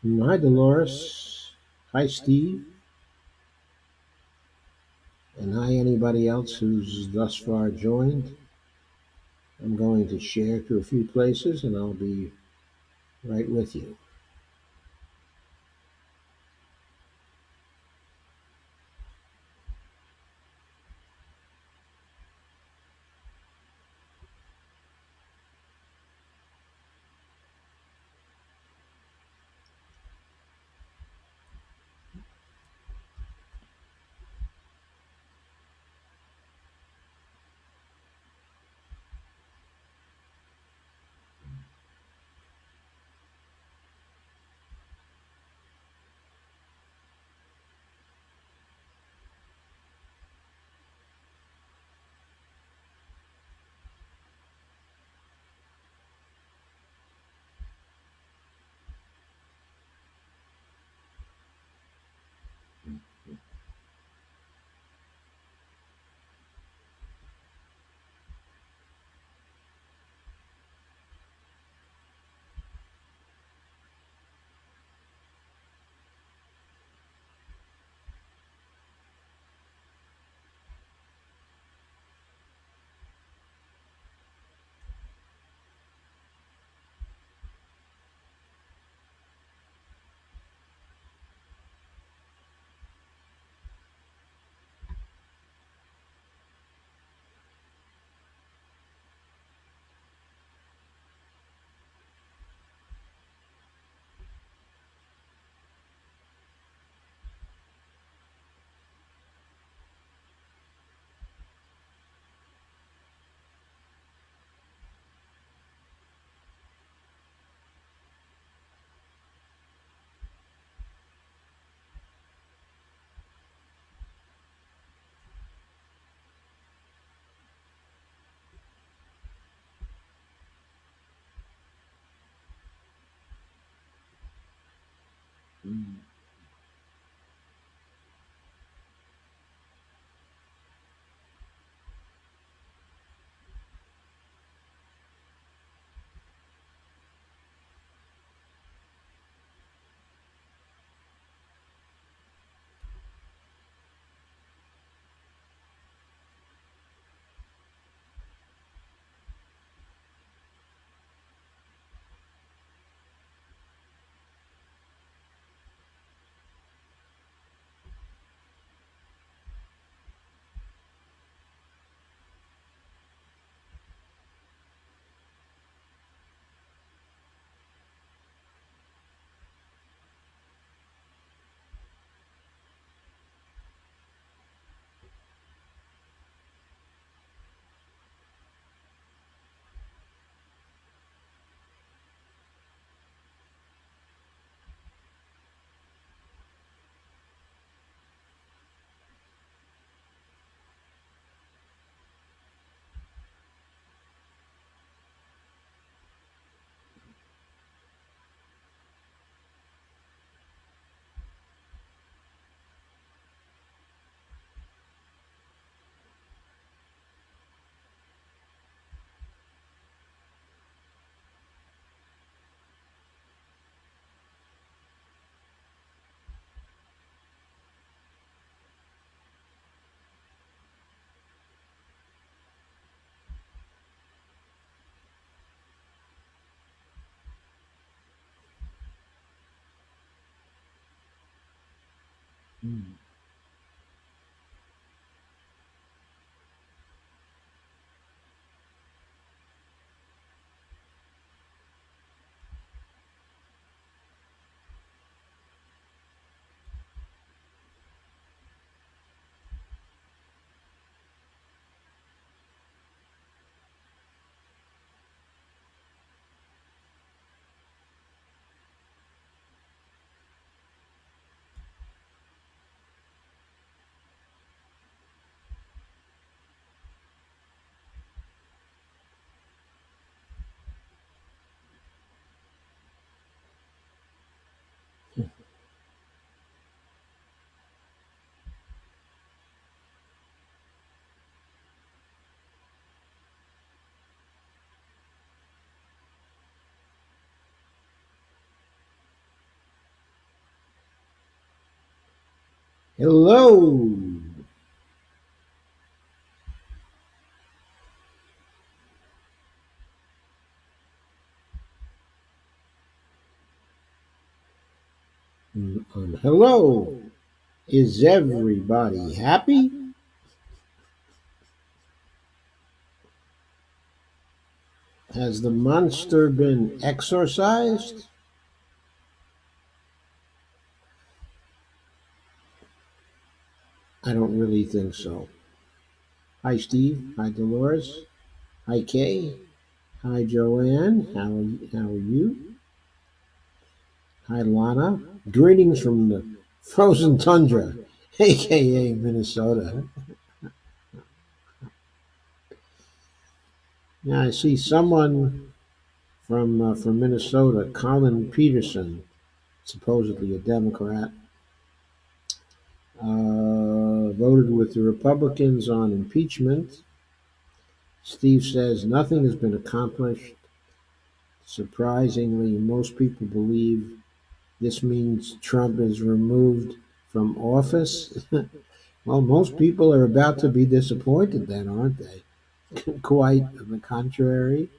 Hi, Dolores. Hi, Steve. And hi, anybody else who's thus far joined. I'm going to share to a few places and I'll be right with you. Hello. Hello. Is everybody happy? Has the monster been exorcised? I don't really think so. Hi, Steve. Hi, Dolores. Hi, Kay. Hi, Joanne. How are you? Hi, Lana. Greetings from the frozen tundra, aka Minnesota. Yeah, I see someone from Minnesota, Colin Peterson, supposedly a Democrat, voted with the Republicans on impeachment. Steve says nothing has been accomplished. Surprisingly, most people believe this means Trump is removed from office. Well, most people are about to be disappointed then, aren't they? Quite the contrary.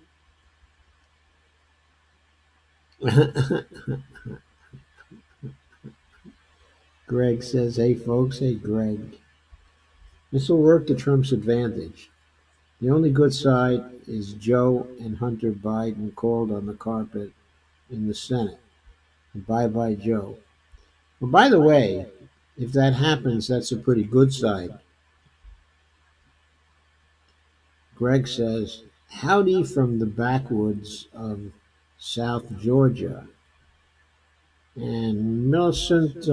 Greg says, hey folks, hey Greg. This will work to Trump's advantage. The only good side is Joe and Hunter Biden called on the carpet in the Senate. Bye bye, Joe. Well, by the way, if that happens, that's a pretty good side. Greg says, howdy from the backwoods of South Georgia. And Millicent,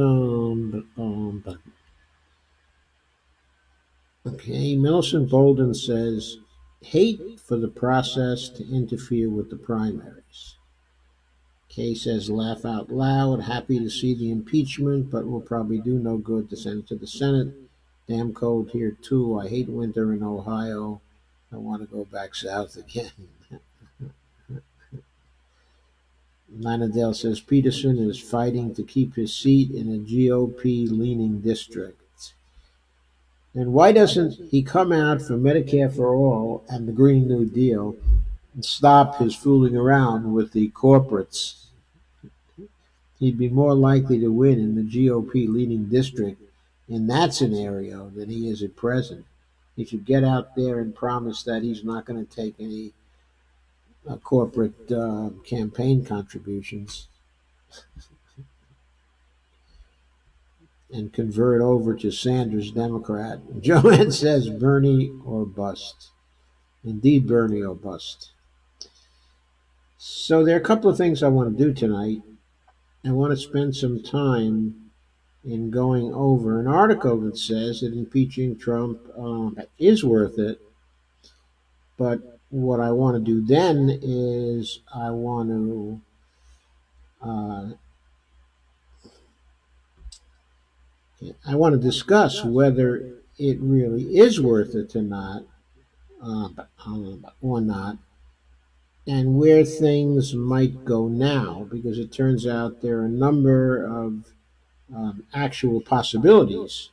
okay, Millicent Bolden says, hate for the process to interfere with the primaries. Kay says, laugh out loud, happy to see the impeachment, but will probably do no good to send it to the Senate. Damn cold here, too. I hate winter in Ohio. I want to go back south again. Lanadale says Peterson is fighting to keep his seat in a GOP leaning district. And why doesn't he come out for Medicare for All and the Green New Deal and stop his fooling around with the corporates? He'd be more likely to win in the GOP leading district in that scenario than he is at present. He should get out there and promise that he's not going to take any corporate campaign contributions and convert over to Sanders Democrat. Joanne says Bernie or bust. Indeed, Bernie or bust. So there are a couple of things I want to do tonight. I want to spend some time in going over an article that says that impeaching Trump is worth it. But what I want to do then is uh, I want to discuss whether it really is worth it uh, or not, and where things might go now, because it turns out there are a number of actual possibilities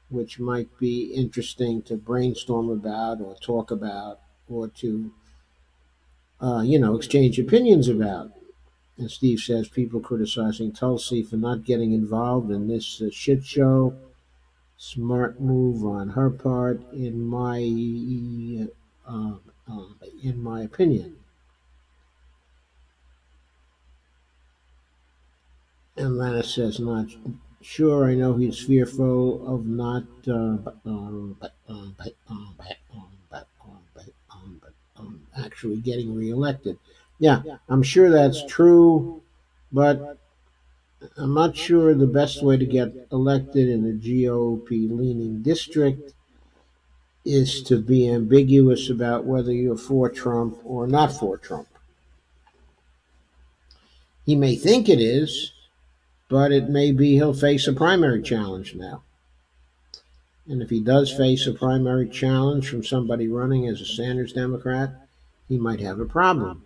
which might be interesting to brainstorm about or talk about or to exchange opinions about. And Steve says people criticizing Tulsi for not getting involved in this shit show. Smart move on her part, uh, uh, in my opinion. And Lana says, not sure. I know he's fearful of not actually getting reelected. Yeah, I'm sure that's true, but I'm not sure the best way to get elected in a GOP leaning district is to be ambiguous about whether you're for Trump or not for Trump. He may think it is, but it may be he'll face a primary challenge now. And if he does face a primary challenge from somebody running as a Sanders Democrat, he might have a problem.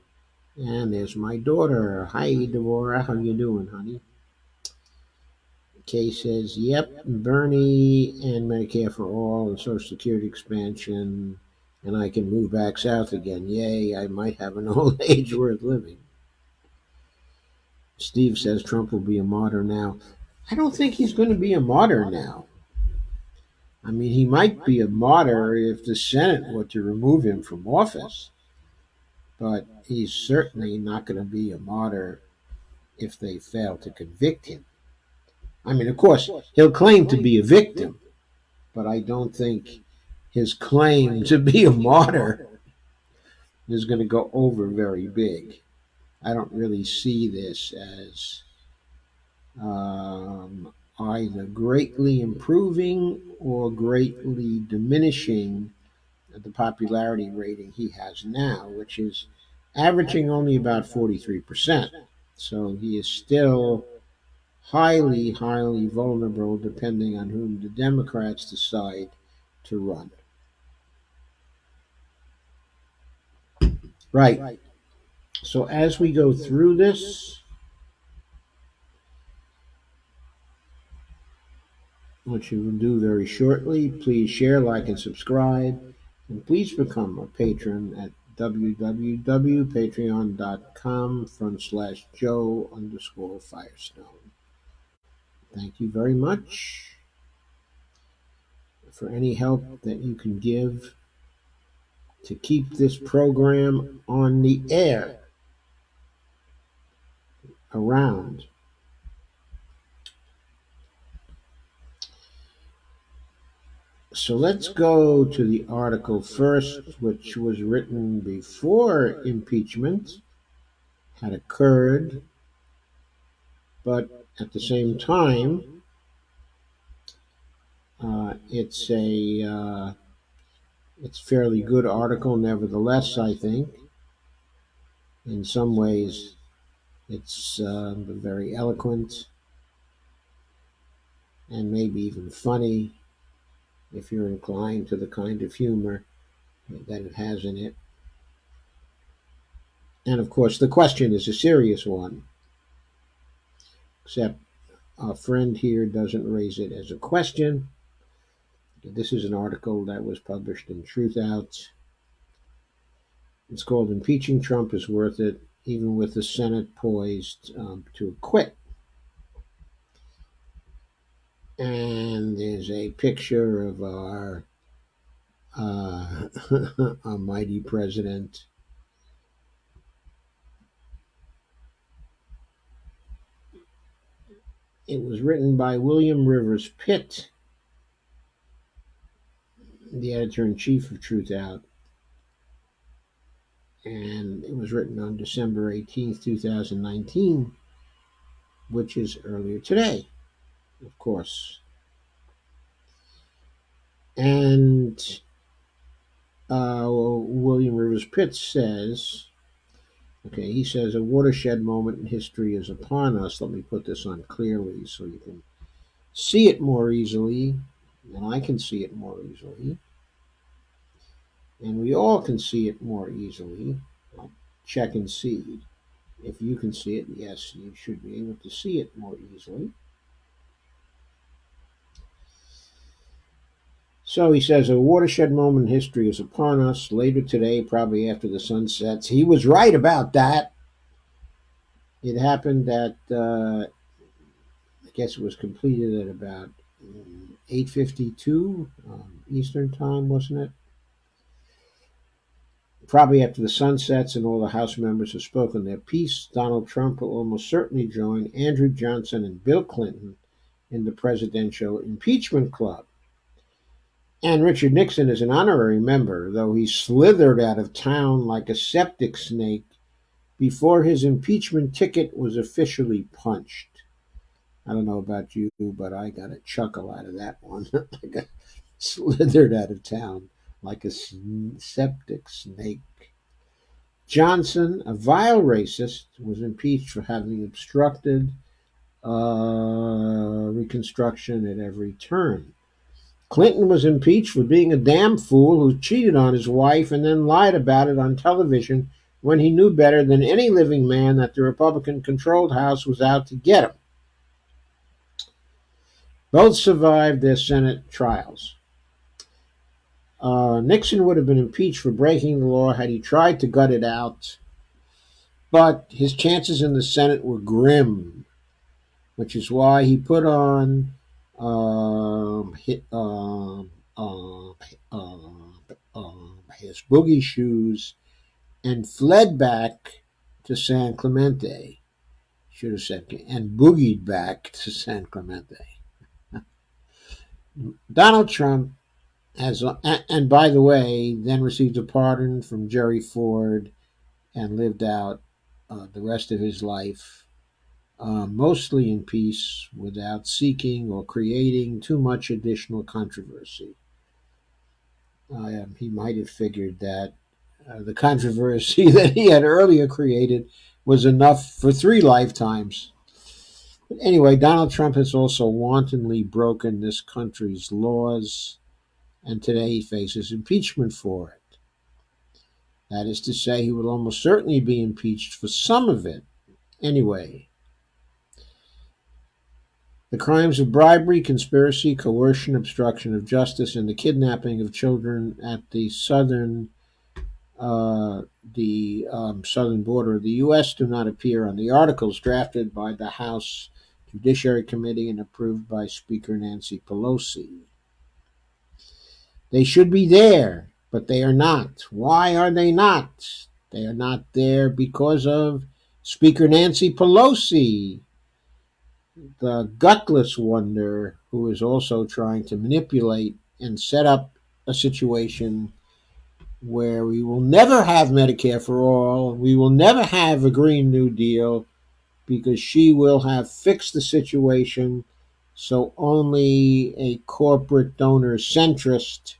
And there's my daughter. Hi, Devorah. How you doing, honey? Kay says, yep, Bernie and Medicare for all and Social Security expansion, and I can move back south again. Yay, I might have an old age worth living. Steve says Trump will be a martyr now. I don't think he's going to be a martyr now. I mean, he might be a martyr if the Senate were to remove him from office, but he's certainly not going to be a martyr if they fail to convict him. I mean, of course, he'll claim to be a victim, but I don't think his claim to be a martyr is going to go over very big. I don't really see this as either greatly improving or greatly diminishing the popularity rating he has now, which is averaging only about 43%. So he is still highly, highly vulnerable depending on whom the Democrats decide to run. Right. So as we go through this, which you will do very shortly, please share, like, and subscribe. And please become a patron at www.patreon.com/Joe_Firestone. Thank you very much for any help that you can give to keep this program on the air around. So let's go to the article first, which was written before impeachment had occurred, but at the same time, it's a fairly good article. Nevertheless, I think in some ways it's very eloquent and maybe even funny if you're inclined to the kind of humor that it has in it. And of course, the question is a serious one, except our friend here doesn't raise it as a question. This is an article that was published in Truthout. It's called Impeaching Trump is Worth It, Even with the Senate Poised to Acquit. And there's a picture of our our mighty president. It was written by William Rivers Pitt, the editor-in-chief of Truthout, and it was written on December 18th, 2019, which is earlier today, of course. And William Rivers Pitt says, he says, a watershed moment in history is upon us. Let me put this on clearly so you can see it more easily, and I can see it more easily, and we all can see it more easily. I'll check and see if you can see it. Yes, you should be able to see it more easily. So he says, a watershed moment in history is upon us. Later today, probably after the sun sets. He was right about that. It happened at, I guess it was completed at about 8:52 Eastern time, wasn't it? Probably after the sun sets and all the House members have spoken their piece, Donald Trump will almost certainly join Andrew Johnson and Bill Clinton in the presidential impeachment club. And Richard Nixon is an honorary member, though he slithered out of town like a septic snake before his impeachment ticket was officially punched. I don't know about you, but I got a chuckle out of that one. I got slithered out of town like a septic snake. Johnson, a vile racist, was impeached for having obstructed Reconstruction at every turn. Clinton was impeached for being a damn fool who cheated on his wife and then lied about it on television when he knew better than any living man that the Republican-controlled House was out to get him. Both survived their Senate trials. Nixon would have been impeached for breaking the law had he tried to gut it out, but his chances in the Senate were grim, which is why he put on his boogie shoes and fled back to San Clemente. Should have said, and boogied back to San Clemente. Donald Trump has, and by the way, then received a pardon from Jerry Ford and lived out the rest of his life mostly in peace without seeking or creating too much additional controversy. He might have figured that the controversy that he had earlier created was enough for 3 lifetimes. But anyway, Donald Trump has also wantonly broken this country's laws, and today he faces impeachment for it. That is to say, he will almost certainly be impeached for some of it. Anyway, the crimes of bribery, conspiracy, coercion, obstruction of justice, and the kidnapping of children at the southern border of the U.S. do not appear on the articles drafted by the House Judiciary Committee and approved by Speaker Nancy Pelosi. They should be there, but they are not. Why are they not? They are not there because of Speaker Nancy Pelosi, the gutless wonder who is also trying to manipulate and set up a situation where we will never have Medicare for all, we will never have a Green New Deal, because she will have fixed the situation so only a corporate donor centrist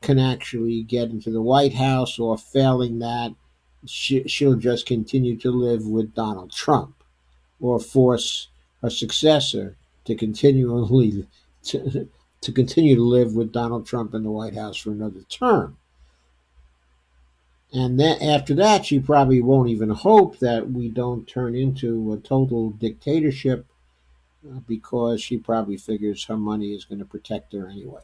can actually get into the White House, or failing that, she'll just continue to live with Donald Trump, or force her successor to to, to continue to live with Donald Trump in the White House for another term. And then after that, she probably won't even hope that we don't turn into a total dictatorship, because she probably figures her money is going to protect her anyway.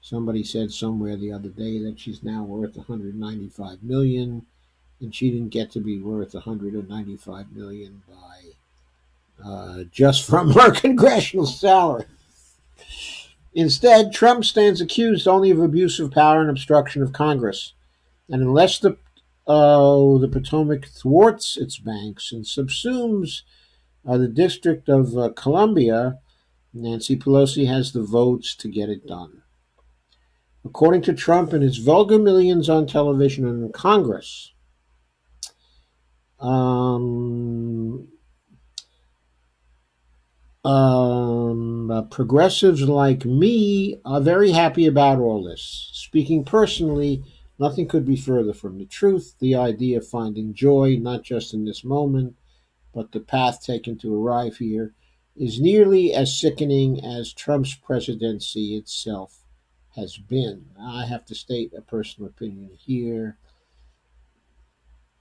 Somebody said somewhere the other day that she's now worth 195 million, and she didn't get to be worth 195 million by just from her congressional salary. Instead, Trump stands accused only of abuse of power and obstruction of Congress. And unless the Potomac thwarts its banks and subsumes the District of Columbia, Nancy Pelosi has the votes to get it done. According to Trump and his vulgar millions on television and in Congress, progressives like me are very happy about all this. Speaking personally, nothing could be further from the truth. The idea of finding joy, not just in this moment, but the path taken to arrive here, is nearly as sickening as Trump's presidency itself has been. I have to state a personal opinion here.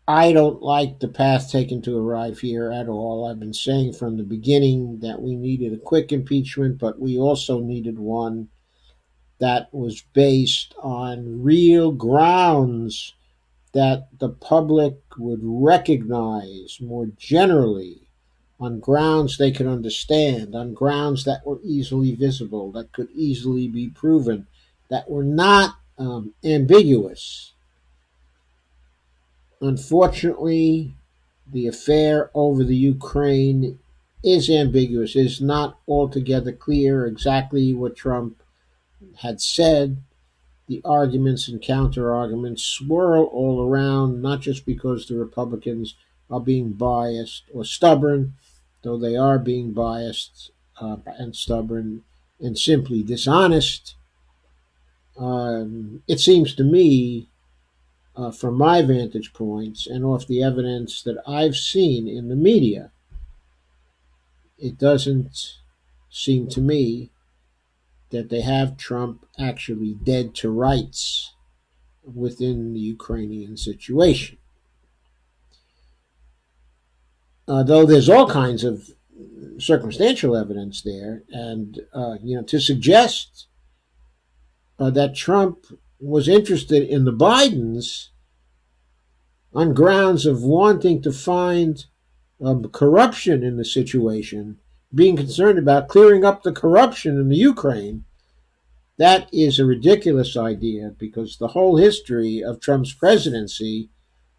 I don't like the path taken to arrive here at all. I've been saying from the beginning that we needed a quick impeachment, but we also needed one that was based on real grounds that the public would recognize more generally, on grounds they could understand, on grounds that were easily visible, that could easily be proven, that were not ambiguous. Unfortunately, the affair over the Ukraine is ambiguous. It is not altogether clear exactly what Trump had said. The arguments and counter arguments swirl all around, not just because the Republicans are being biased or stubborn, though they are being biased and stubborn and simply dishonest. It seems to me, from my vantage points and off the evidence that I've seen in the media, it doesn't seem to me that they have Trump actually dead to rights within the Ukrainian situation. Though there's all kinds of circumstantial evidence there, and to suggest that Trump was interested in the Bidens on grounds of wanting to find corruption in the situation, being concerned about clearing up the corruption in the Ukraine, that is a ridiculous idea, because the whole history of Trump's presidency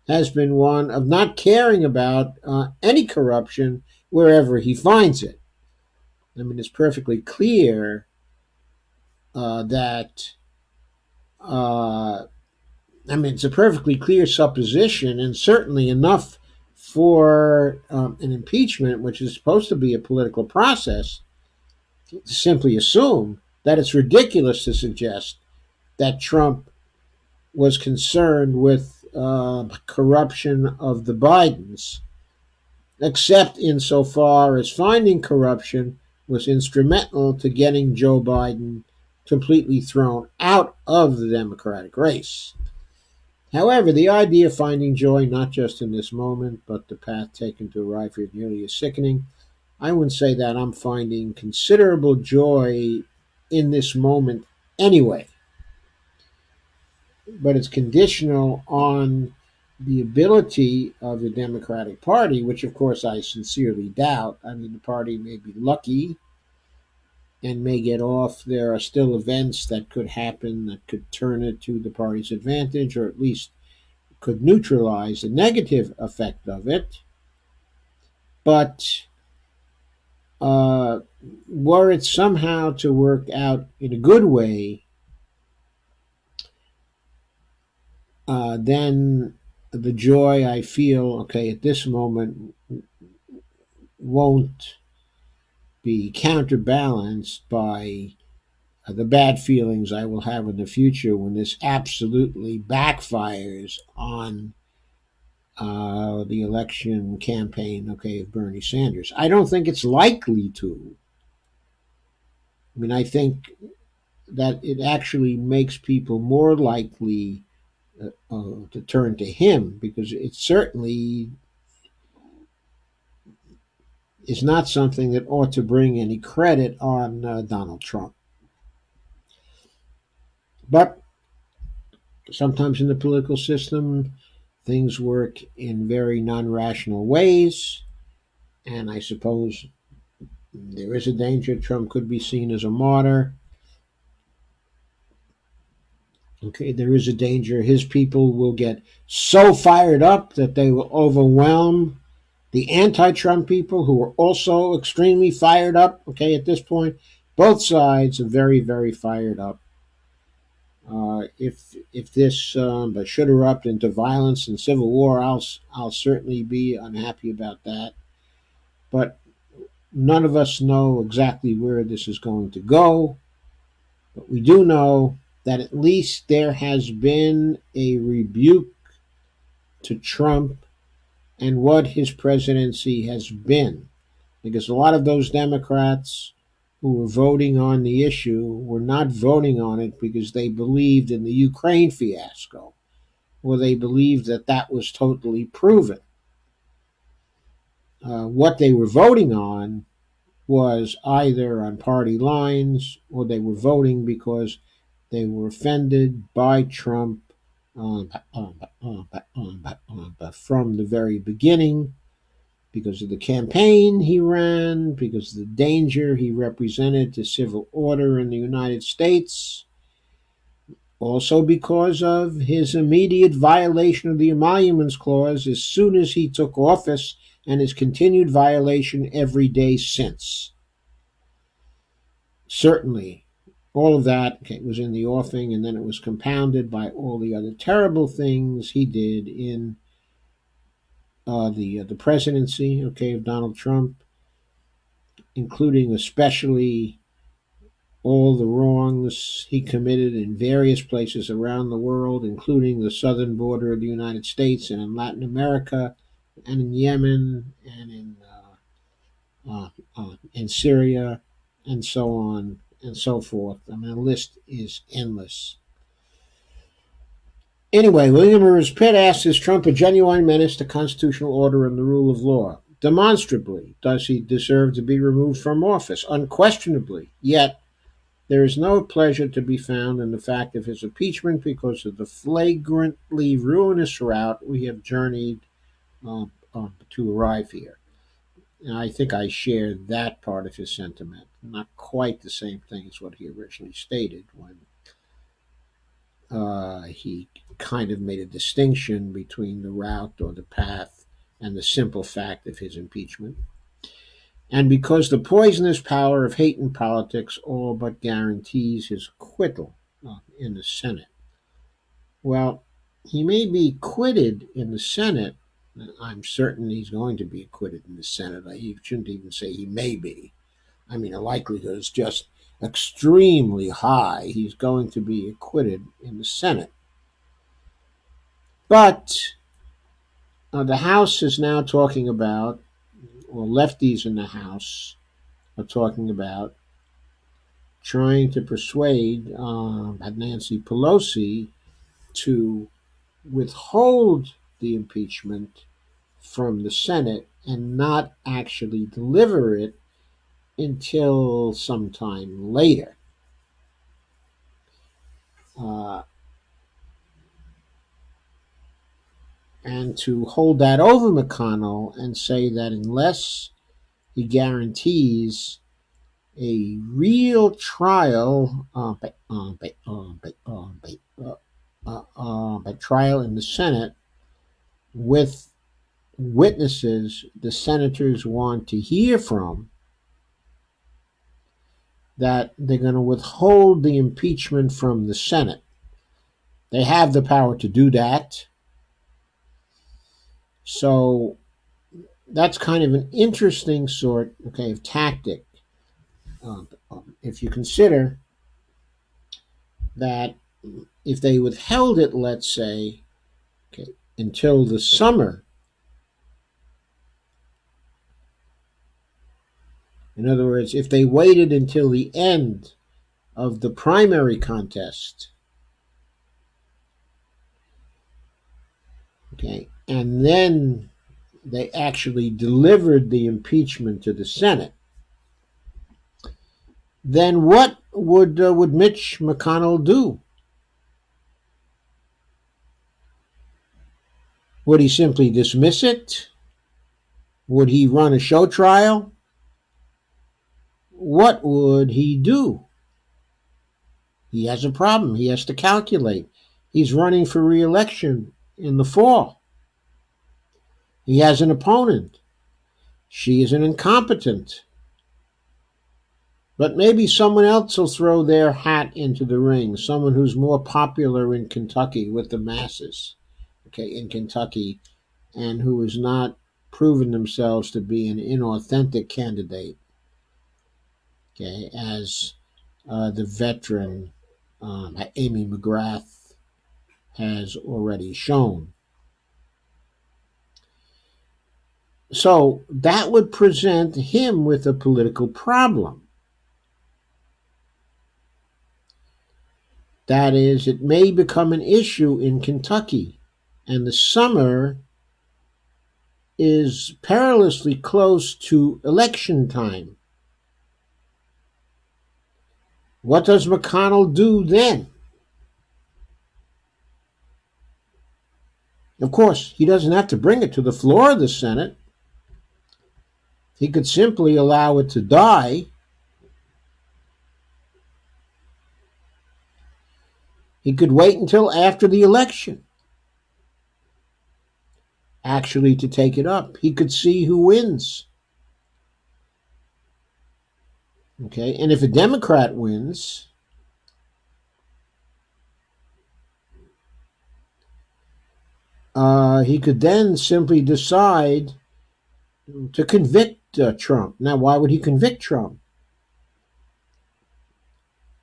has been one of not caring about any corruption wherever he finds it. I mean, it's perfectly clear that it's a perfectly clear supposition, and certainly enough for an impeachment, which is supposed to be a political process, to simply assume that it's ridiculous to suggest that Trump was concerned with corruption of the Bidens, except insofar as finding corruption was instrumental to getting Joe Biden completely thrown out of the Democratic race. However, the idea of finding joy, not just in this moment, but the path taken to arrive here, nearly is sickening. I wouldn't say that I'm finding considerable joy in this moment anyway, but it's conditional on the ability of the Democratic Party, which of course I sincerely doubt. I mean, the party may be lucky and may get off. There are still events that could happen that could turn it to the party's advantage, or at least could neutralize the negative effect of it. But were it somehow to work out in a good way, then the joy I feel, at this moment won't be counterbalanced by the bad feelings I will have in the future when this absolutely backfires on the election campaign, of Bernie Sanders. I don't think it's likely to. I mean, I think that it actually makes people more likely to turn to him, because it certainly is not something that ought to bring any credit on Donald Trump. But sometimes in the political system, things work in very non-rational ways, and I suppose there is a danger Trump could be seen as a martyr. There is a danger his people will get so fired up that they will overwhelm the anti-Trump people, who are also extremely fired up. At this point, both sides are very, very fired up. If this should erupt into violence and civil war, I'll certainly be unhappy about that. But none of us know exactly where this is going to go. But we do know that at least there has been a rebuke to Trump and what his presidency has been, because a lot of those Democrats who were voting on the issue were not voting on it because they believed in the Ukraine fiasco, or they believed that that was totally proven. What they were voting on was either on party lines, or they were voting because they were offended by Trump from the very beginning, because of the campaign he ran, because of the danger he represented to civil order in the United States, also because of his immediate violation of the Emoluments Clause as soon as he took office, and his continued violation every day since. Certainly, all of that was in the offing, and then it was compounded by all the other terrible things he did in the presidency, of Donald Trump, including especially all the wrongs he committed in various places around the world, including the southern border of the United States, and in Latin America, and in Yemen, and in Syria, and so on and so forth. I mean, the list is endless. Anyway, William Rose Pitt asks, is Trump a genuine menace to constitutional order and the rule of law? Demonstrably, does he deserve to be removed from office? Unquestionably. Yet, there is no pleasure to be found in the fact of his impeachment because of the flagrantly ruinous route we have journeyed to arrive here. And I think I share that part of his sentiment. Not quite the same thing as what he originally stated when he kind of made a distinction between the route or the path and the simple fact of his impeachment. And because the poisonous power of hate in politics all but guarantees his acquittal in the Senate. Well, he may be acquitted in the Senate. I'm certain he's going to be acquitted in the Senate. You shouldn't even say he may be. I mean, the likelihood is just extremely high. He's going to be acquitted in the Senate. But the House is now talking about, or lefties in the House are talking about, trying to persuade Nancy Pelosi to withhold the impeachment from the Senate and not actually deliver it until sometime later. Uh, and to hold that over McConnell and say that unless he guarantees a real trial, a trial in the Senate with witnesses the senators want to hear from, that they're going to withhold the impeachment from the Senate. They have the power to do that. So that's kind of an interesting sort, of tactic. If you consider that if they withheld it, let's say, until the summer, in other words, if they waited until the end of the primary contest, and then they actually delivered the impeachment to the Senate, then what would Mitch McConnell do? Would he simply dismiss it? Would he run a show trial? What would he do? He has a problem. He has to calculate. He's running for re-election in the fall. He has an opponent. She is an incompetent. But maybe someone else will throw their hat into the ring, someone who's more popular in Kentucky with the masses, in Kentucky, and who has not proven themselves to be an inauthentic candidate, as the veteran Amy McGrath has already shown. So that would present him with a political problem. That is, it may become an issue in Kentucky, and the summer is perilously close to election time. What does McConnell do then? Of course, he doesn't have to bring it to the floor of the Senate. He could simply allow it to die. He could wait until after the election, actually, to take it up. He could see who wins. And if a Democrat wins, he could then simply decide to convict Trump. Now, why would he convict Trump?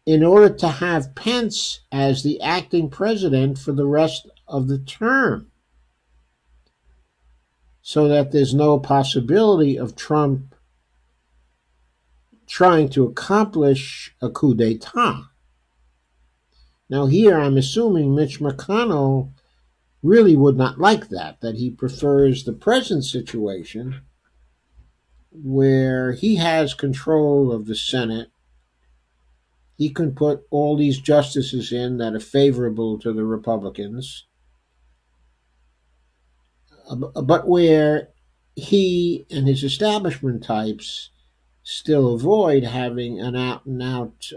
In order to have Pence as the acting president for the rest of the term, so that there's no possibility of Trump trying to accomplish a coup d'etat. Now, here I'm assuming Mitch McConnell really would not like that he prefers the present situation where he has control of the Senate. He can put all these justices in that are favorable to the Republicans, but where he and his establishment types still avoid having an out and out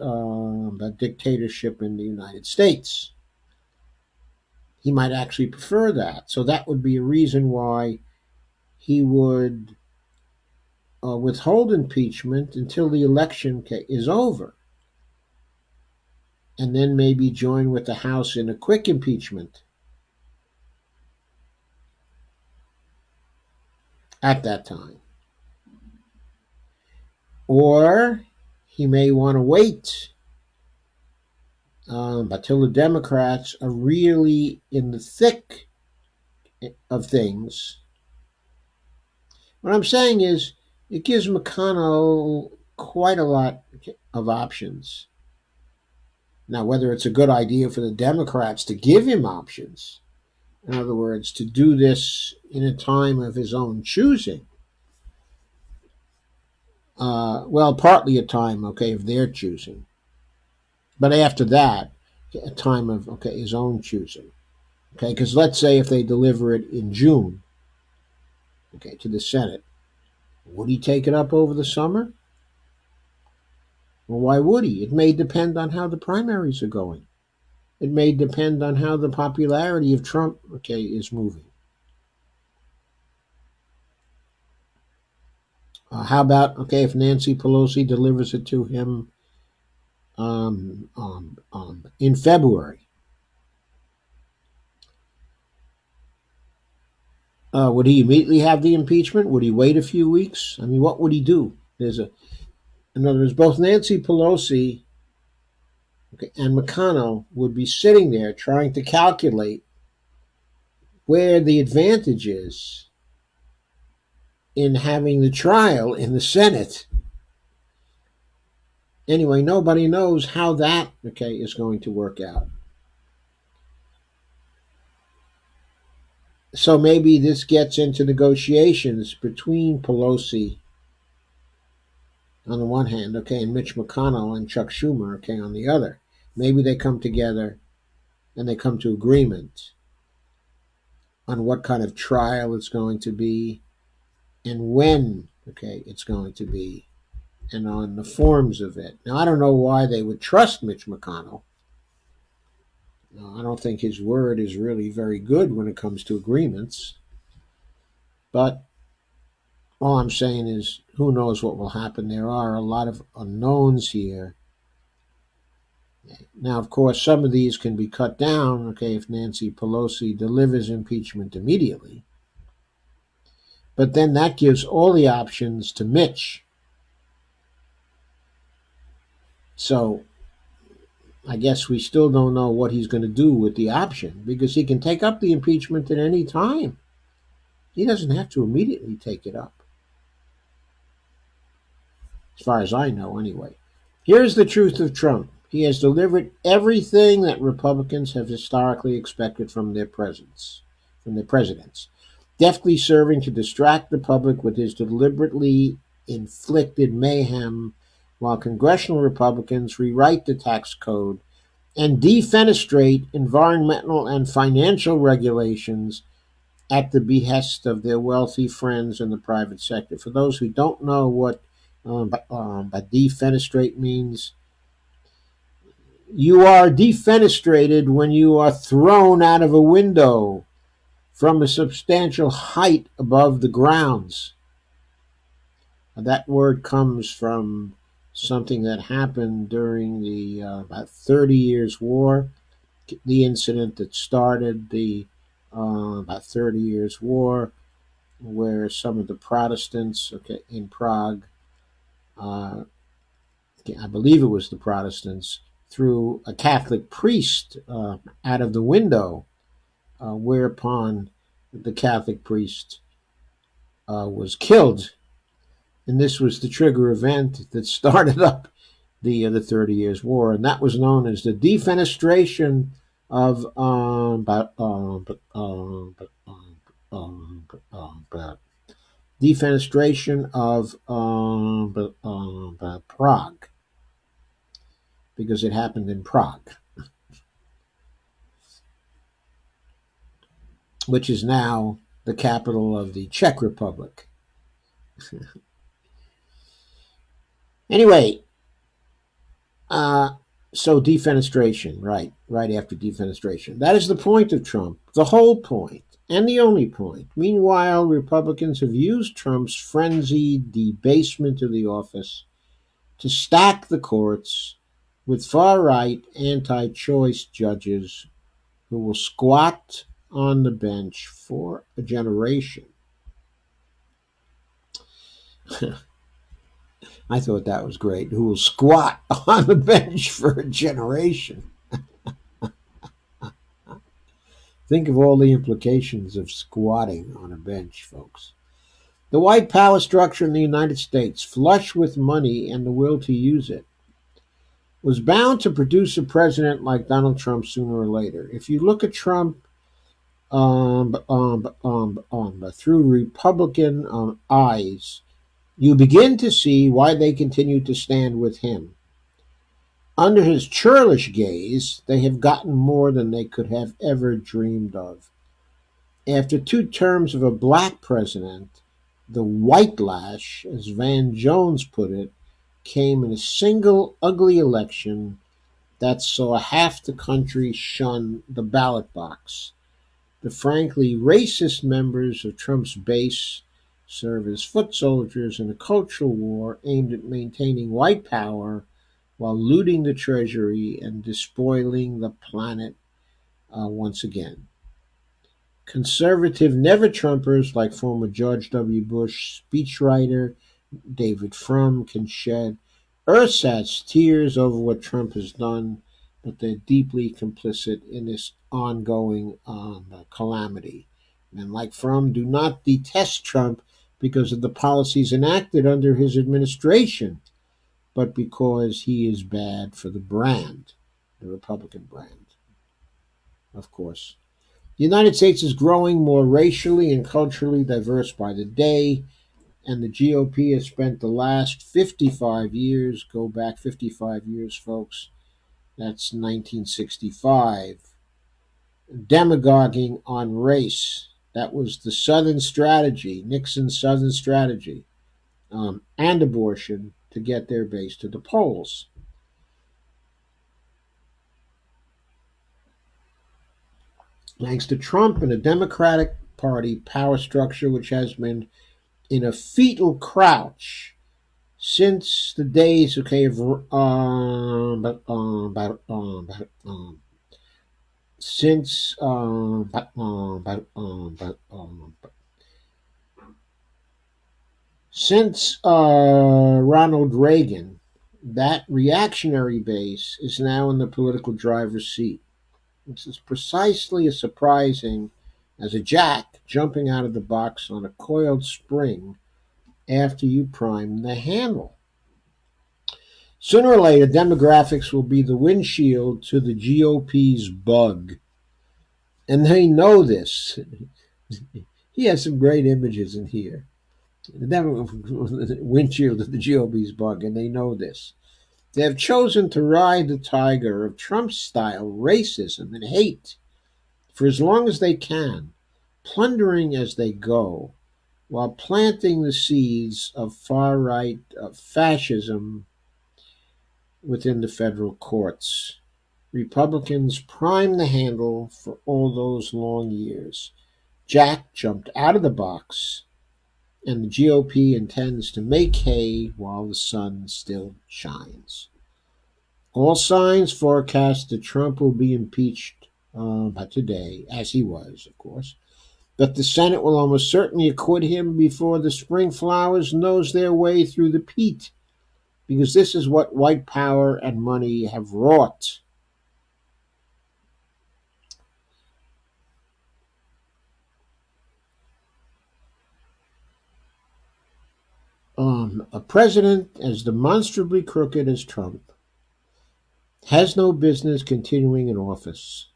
dictatorship in the United States. He might actually prefer that. So that would be a reason why he would withhold impeachment until the election is over, and then maybe join with the House in a quick impeachment at that time. Or he may want to wait until the Democrats are really in the thick of things. What I'm saying is, it gives McConnell quite a lot of options. Now, whether it's a good idea for the Democrats to give him options, in other words, to do this in a time of his own choosing, well, partly a time, okay, of their choosing, but after that, a time of, okay, his own choosing, okay, because let's say if they deliver it in June, okay, to the Senate, would he take it up over the summer? Well, why would he? It may depend on how the primaries are going. It may depend on how the popularity of Trump, okay, is moving. How about, okay, if Nancy Pelosi delivers it to him in February? Would he immediately have the impeachment? Would he wait a few weeks? I mean, what would he do? In other words, both Nancy Pelosi, okay, and McConnell would be sitting there trying to calculate where the advantage is in having the trial in the Senate. Anyway, nobody knows how that, okay, is going to work out. So maybe this gets into negotiations between Pelosi on the one hand, okay, and Mitch McConnell and Chuck Schumer, okay, on the other. Maybe they come together and they come to agreement on what kind of trial it's going to be and when, okay, it's going to be, and on the forms of it. Now, I don't know why they would trust Mitch McConnell. I don't think his word is really very good when it comes to agreements. But all I'm saying is, who knows what will happen? There are a lot of unknowns here. Now, of course, some of these can be cut down, okay, if Nancy Pelosi delivers impeachment immediately. But then that gives all the options to Mitch. So I guess we still don't know what he's going to do with the option, because he can take up the impeachment at any time. He doesn't have to immediately take it up, as far as I know, anyway. Here's the truth of Trump. He has delivered everything that Republicans have historically expected from their presidents, deftly serving to distract the public with his deliberately inflicted mayhem, while congressional Republicans rewrite the tax code and defenestrate environmental and financial regulations at the behest of their wealthy friends in the private sector. For those who don't know what defenestrate means, you are defenestrated when you are thrown out of a window from a substantial height above the grounds. That word comes from something that happened during the about 30 Years' War, the incident that started the about 30 Years' War, where some of the Protestants, okay, in Prague, I believe it was the Protestants, threw a Catholic priest out of the window, whereupon the Catholic priest was killed. And this was the trigger event that started up the 30 Years' War, and that was known as the defenestration of defenestration of Prague, because it happened in Prague, which is now the capital of the Czech Republic. Anyway, uh, so defenestration, right after defenestration. That is the point of Trump, the whole point, and the only point. Meanwhile, Republicans have used Trump's frenzied debasement of the office to stack the courts with far right, anti choice judges who will squat on the bench for a generation. I thought that was great. Who will squat on the bench for a generation. Think of all the implications of squatting on a bench, folks. The white power structure in the United States, flush with money and the will to use it, was bound to produce a president like Donald Trump sooner or later. If you look at Trump through Republican eyes, you begin to see why they continue to stand with him. Under his churlish gaze, they have gotten more than they could have ever dreamed of. After 2 terms of a black president, the white lash, as Van Jones put it, came in a single ugly election that saw half the country shun the ballot box. The frankly racist members of Trump's base serve as foot soldiers in a cultural war aimed at maintaining white power while looting the treasury and despoiling the planet once again. Conservative never-Trumpers like former George W. Bush speechwriter David Frum can shed ersatz tears over what Trump has done, but they're deeply complicit in this ongoing calamity. Men like Frum do not detest Trump because of the policies enacted under his administration, but because he is bad for the brand, the Republican brand, of course. The United States is growing more racially and culturally diverse by the day, and the GOP has spent the last 55 years, go back 55 years, folks, that's 1965, demagoguing on race. That was the Southern strategy, Nixon's Southern strategy, and abortion to get their base to the polls. Thanks to Trump and a Democratic Party power structure which has been in a fetal crouch since the days, okay, of since Ronald Reagan, that reactionary base is now in the political driver's seat. This is precisely as surprising as a jack jumping out of the box on a coiled spring after you prime the handle. Sooner or later, demographics will be the windshield to the GOP's bug. And they know this. He has some great images in here. The windshield to the GOP's bug, and they know this. They have chosen to ride the tiger of Trump-style racism and hate for as long as they can, plundering as they go, while planting the seeds of far-right fascism within the federal courts. Republicans primed the handle for all those long years. Jack jumped out of the box, and the GOP intends to make hay while the sun still shines. All signs forecast that Trump will be impeached today, as he was, of course, but the Senate will almost certainly acquit him before the spring flowers nose their way through the peat, because this is what white power and money have wrought. A president as demonstrably crooked as Trump has no business continuing in office.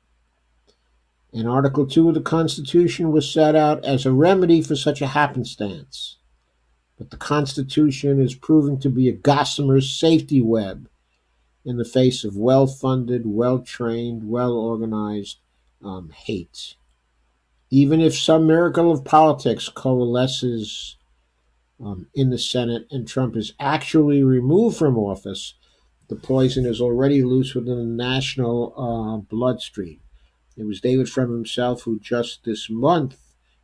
And Article 2 of the Constitution was set out as a remedy for such a happenstance. But the Constitution is proving to be a gossamer safety web in the face of well-funded, well-trained, well-organized hate. Even if some miracle of politics coalesces in the Senate and Trump is actually removed from office, the poison is already loose within the national bloodstream. It was David Frum himself who just this month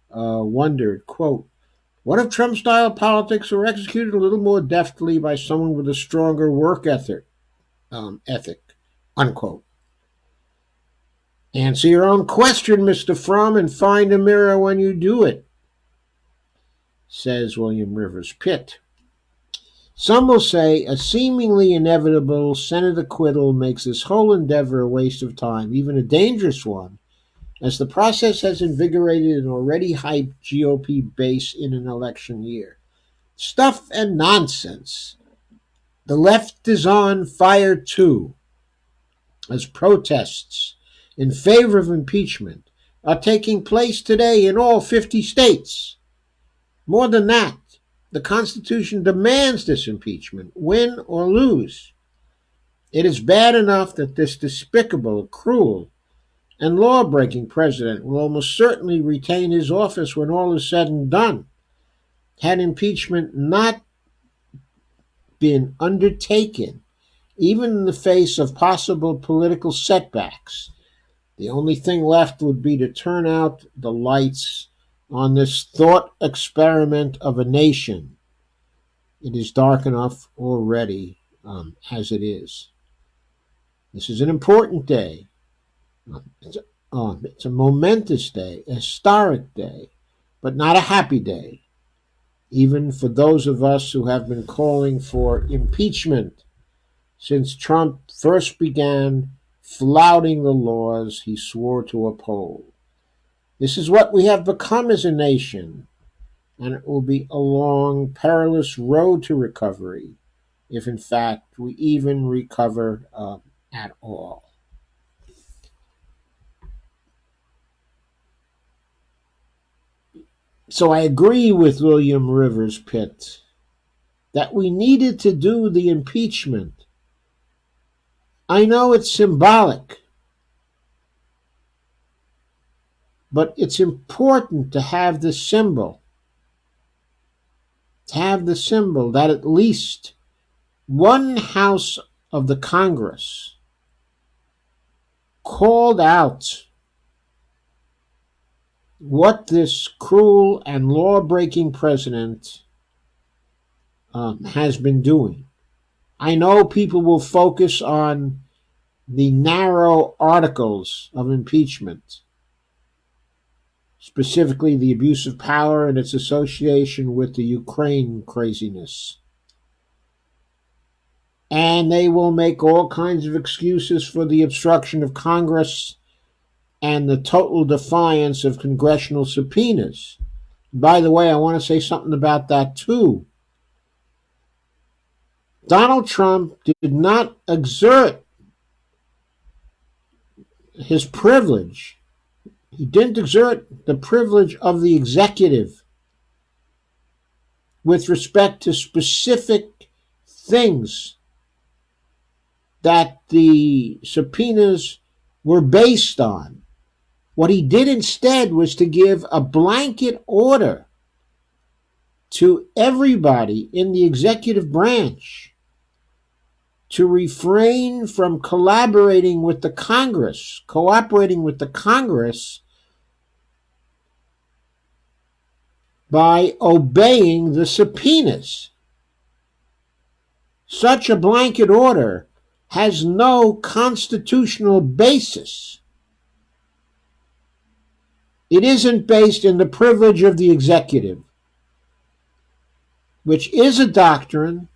wondered, quote, what if Trump-style politics were executed a little more deftly by someone with a stronger work ethic, unquote. Answer your own question, Mr. Frum, and find a mirror when you do it, says William Rivers Pitt. Some will say a seemingly inevitable Senate acquittal makes this whole endeavor a waste of time, even a dangerous one, as the process has invigorated an already hyped GOP base in an election year. Stuff and nonsense. The left is on fire too, as protests in favor of impeachment are taking place today in all 50 states. More than that, the Constitution demands this impeachment, win or lose. It is bad enough that this despicable, cruel, and law-breaking president will almost certainly retain his office when all is said and done. Had impeachment not been undertaken, even in the face of possible political setbacks, the only thing left would be to turn out the lights on this thought experiment of a nation. It is dark enough already as it is. This is an important day. It's a momentous day, a historic day, but not a happy day, even for those of us who have been calling for impeachment since Trump first began flouting the laws he swore to uphold. This is what we have become as a nation, and it will be a long, perilous road to recovery, if in fact we even recover at all. So I agree with William Rivers Pitt that we needed to do the impeachment. I know it's symbolic, but it's important to have the symbol. To have the symbol that at least one house of the Congress called out what this cruel and law-breaking president has been doing. I know people will focus on the narrow articles of impeachment, specifically the abuse of power and its association with the Ukraine craziness. And they will make all kinds of excuses for the obstruction of Congress and the total defiance of congressional subpoenas. By the way, I want to say something about that too. Donald Trump did not exert his privilege. He didn't exert the privilege of the executive with respect to specific things that the subpoenas were based on. What he did instead was to give a blanket order to everybody in the executive branch to refrain from collaborating with the Congress, cooperating with the Congress by obeying the subpoenas. Such a blanket order has no constitutional basis. It isn't based in the privilege of the executive, which is a doctrine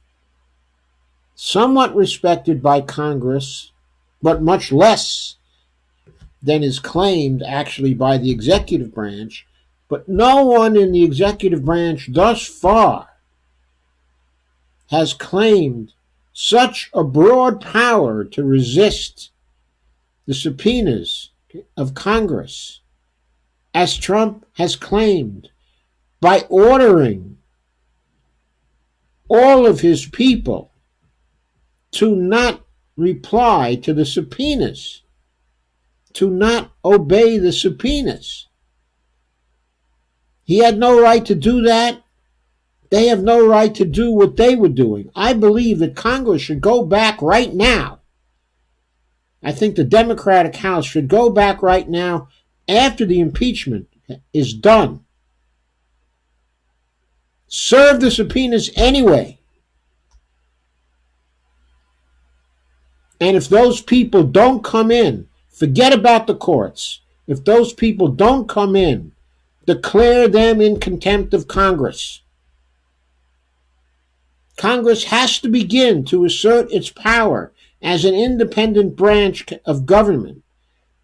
somewhat respected by Congress, but much less than is claimed actually by the executive branch. But no one in the executive branch thus far has claimed such a broad power to resist the subpoenas of Congress as Trump has claimed by ordering all of his people to not reply to the subpoenas, to not obey the subpoenas. He had no right to do that. They have no right to do what they were doing. I believe that Congress should go back right now. I think the Democratic House should go back right now after the impeachment is done. Serve the subpoenas anyway. And if those people don't come in, forget about the courts. If those people don't come in, declare them in contempt of Congress. Congress has to begin to assert its power as an independent branch of government.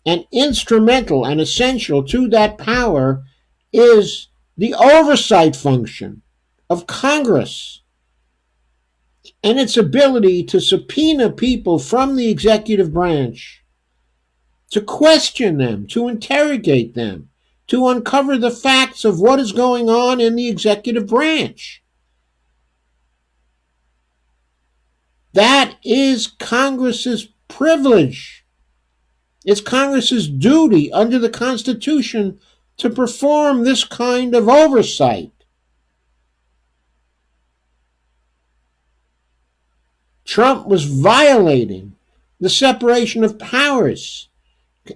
And instrumental and essential to that power is the oversight function of Congress and its ability to subpoena people from the executive branch, to question them, to interrogate them, to uncover the facts of what is going on in the executive branch. That is Congress's privilege. It's Congress's duty under the Constitution to perform this kind of oversight. Trump was violating the separation of powers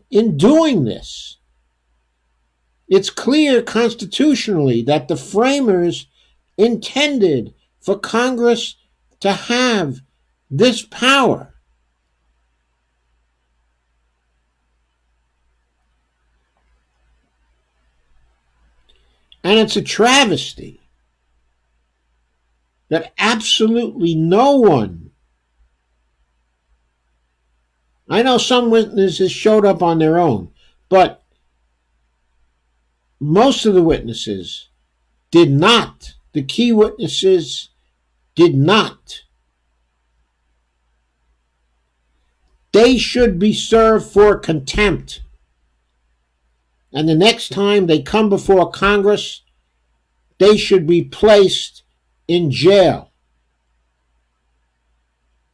in doing this. It's clear constitutionally that the framers intended for Congress to have this power. And it's a travesty that absolutely no one, I know some witnesses showed up on their own, but most of the witnesses did not. The key witnesses did not. They should be served for contempt. And the next time they come before Congress, they should be placed in jail.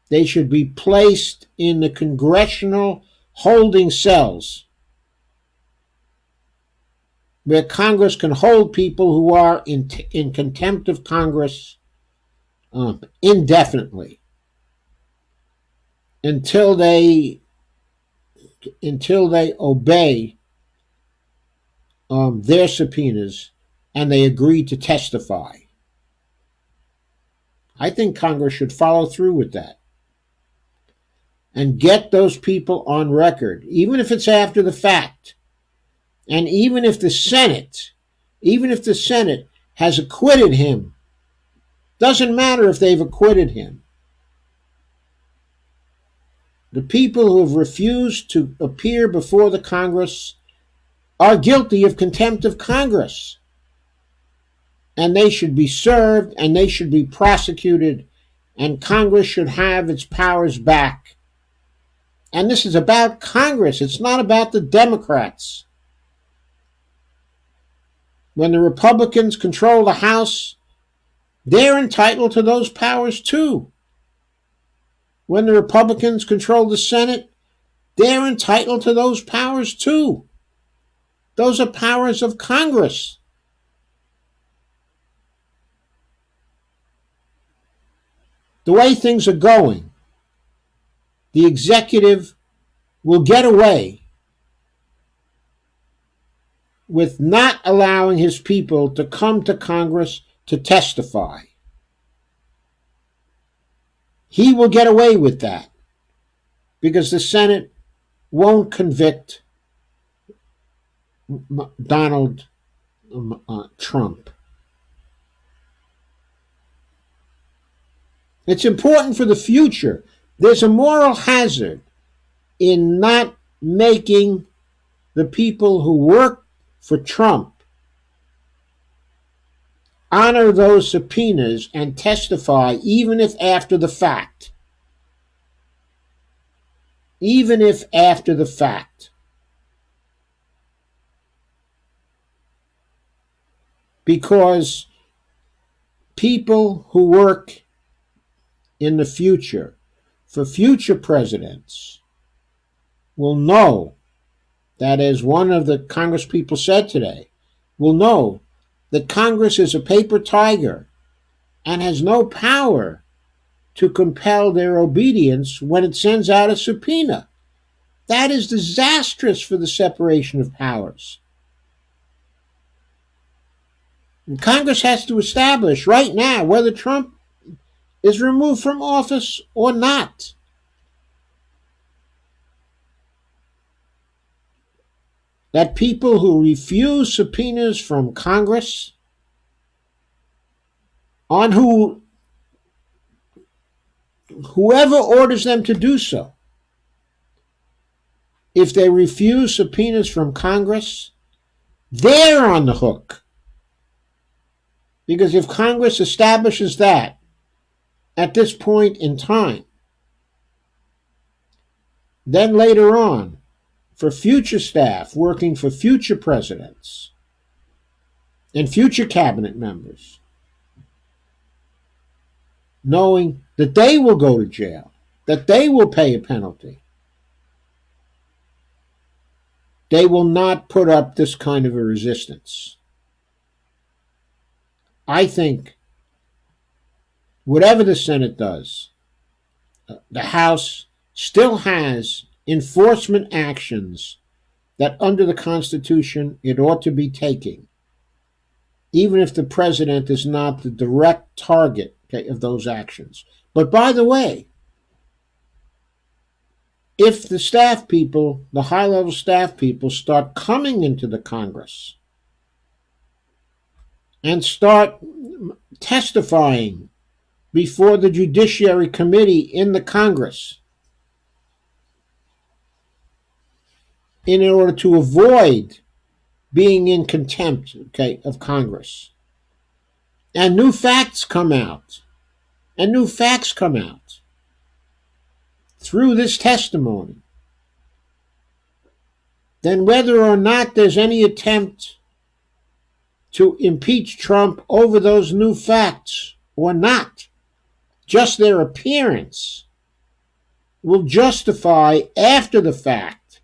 They should be placed in the congressional holding cells where Congress can hold people who are in contempt of Congress indefinitely until they obey their subpoenas and they agree to testify. I think Congress should follow through with that and get those people on record, even if it's after the fact. And even if the Senate has acquitted him, doesn't matter if they've acquitted him. The people who have refused to appear before the Congress are guilty of contempt of Congress. And they should be served and they should be prosecuted, and Congress should have its powers back. And this is about Congress. It's not about the Democrats. When the Republicans control the House, they're entitled to those powers too. When the Republicans control the Senate, they're entitled to those powers too. Those are powers of Congress. The way things are going, the executive will get away with not allowing his people to come to Congress to testify. He will get away with that because the Senate won't convict Donald Trump. It's important for the future. There's a moral hazard in not making the people who work for Trump honor those subpoenas and testify, even if after the fact. Even if after the fact. Because people who work in the future for future presidents will know that, as one of the Congress people said today, will know that Congress is a paper tiger and has no power to compel their obedience when it sends out a subpoena. That is disastrous for the separation of powers. And Congress has to establish right now whether Trump is removed from office or not. That people who refuse subpoenas from Congress, on whoever orders them to do so, if they refuse subpoenas from Congress, they're on the hook. Because if Congress establishes that at this point in time, then later on, for future staff working for future presidents and future cabinet members, knowing that they will go to jail, that they will pay a penalty, they will not put up this kind of a resistance. I think whatever the Senate does, the House still has enforcement actions that under the Constitution it ought to be taking, even if the president is not the direct target, okay, of those actions. But by the way, if the staff people, the high-level staff people, start coming into the Congress and start testifying before the Judiciary Committee in the Congress in order to avoid being in contempt, okay, of Congress, and new facts come out, through this testimony, then whether or not there's any attempt to impeach Trump over those new facts or not, just their appearance will justify, after the fact,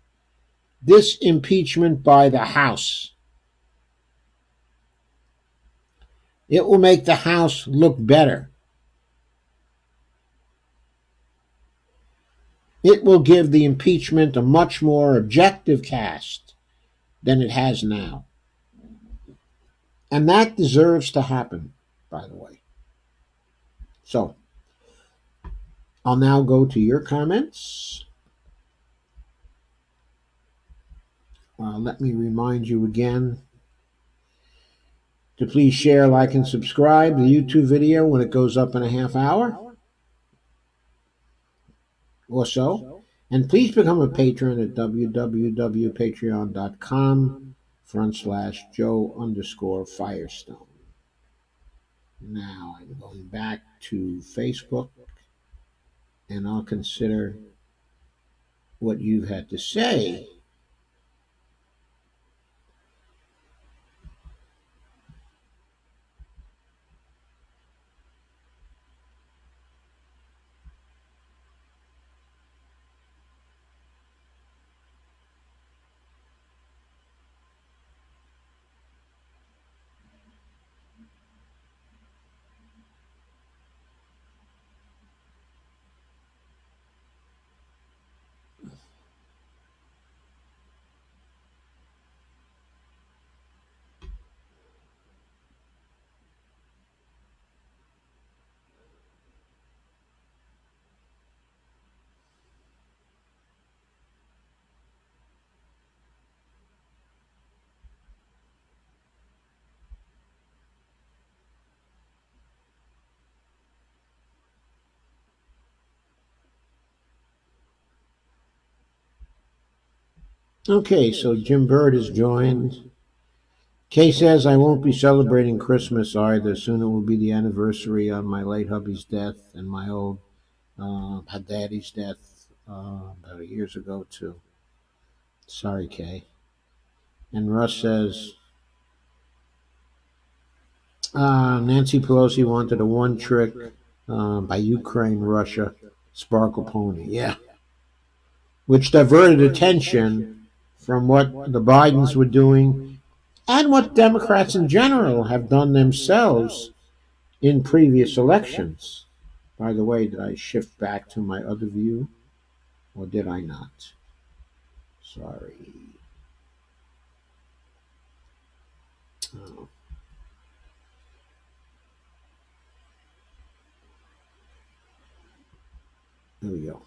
this impeachment by the House. It will make the House look better. It will give the impeachment a much more objective cast than it has now. And that deserves to happen, by the way. So, I'll now go to your comments. Let me remind you again to please share, like, and subscribe the YouTube video when it goes up in a half hour or so. And please become a patron at www.patreon.com/Joe_Firestone. Now I'm going back to Facebook and I'll consider what you've had to say. Okay, so Jim Bird has joined. Kay says, I won't be celebrating Christmas either. Soon it will be the anniversary on my late hubby's death and my old daddy's death about years ago, too. Sorry, Kay. And Russ says, Nancy Pelosi wanted a one-trick by Ukraine, Russia, Sparkle Pony. Yeah, which diverted attention from what the Bidens were doing and what Democrats in general have done themselves in previous elections. By the way, did I shift back to my other view or did I not? Sorry. Oh, there we go.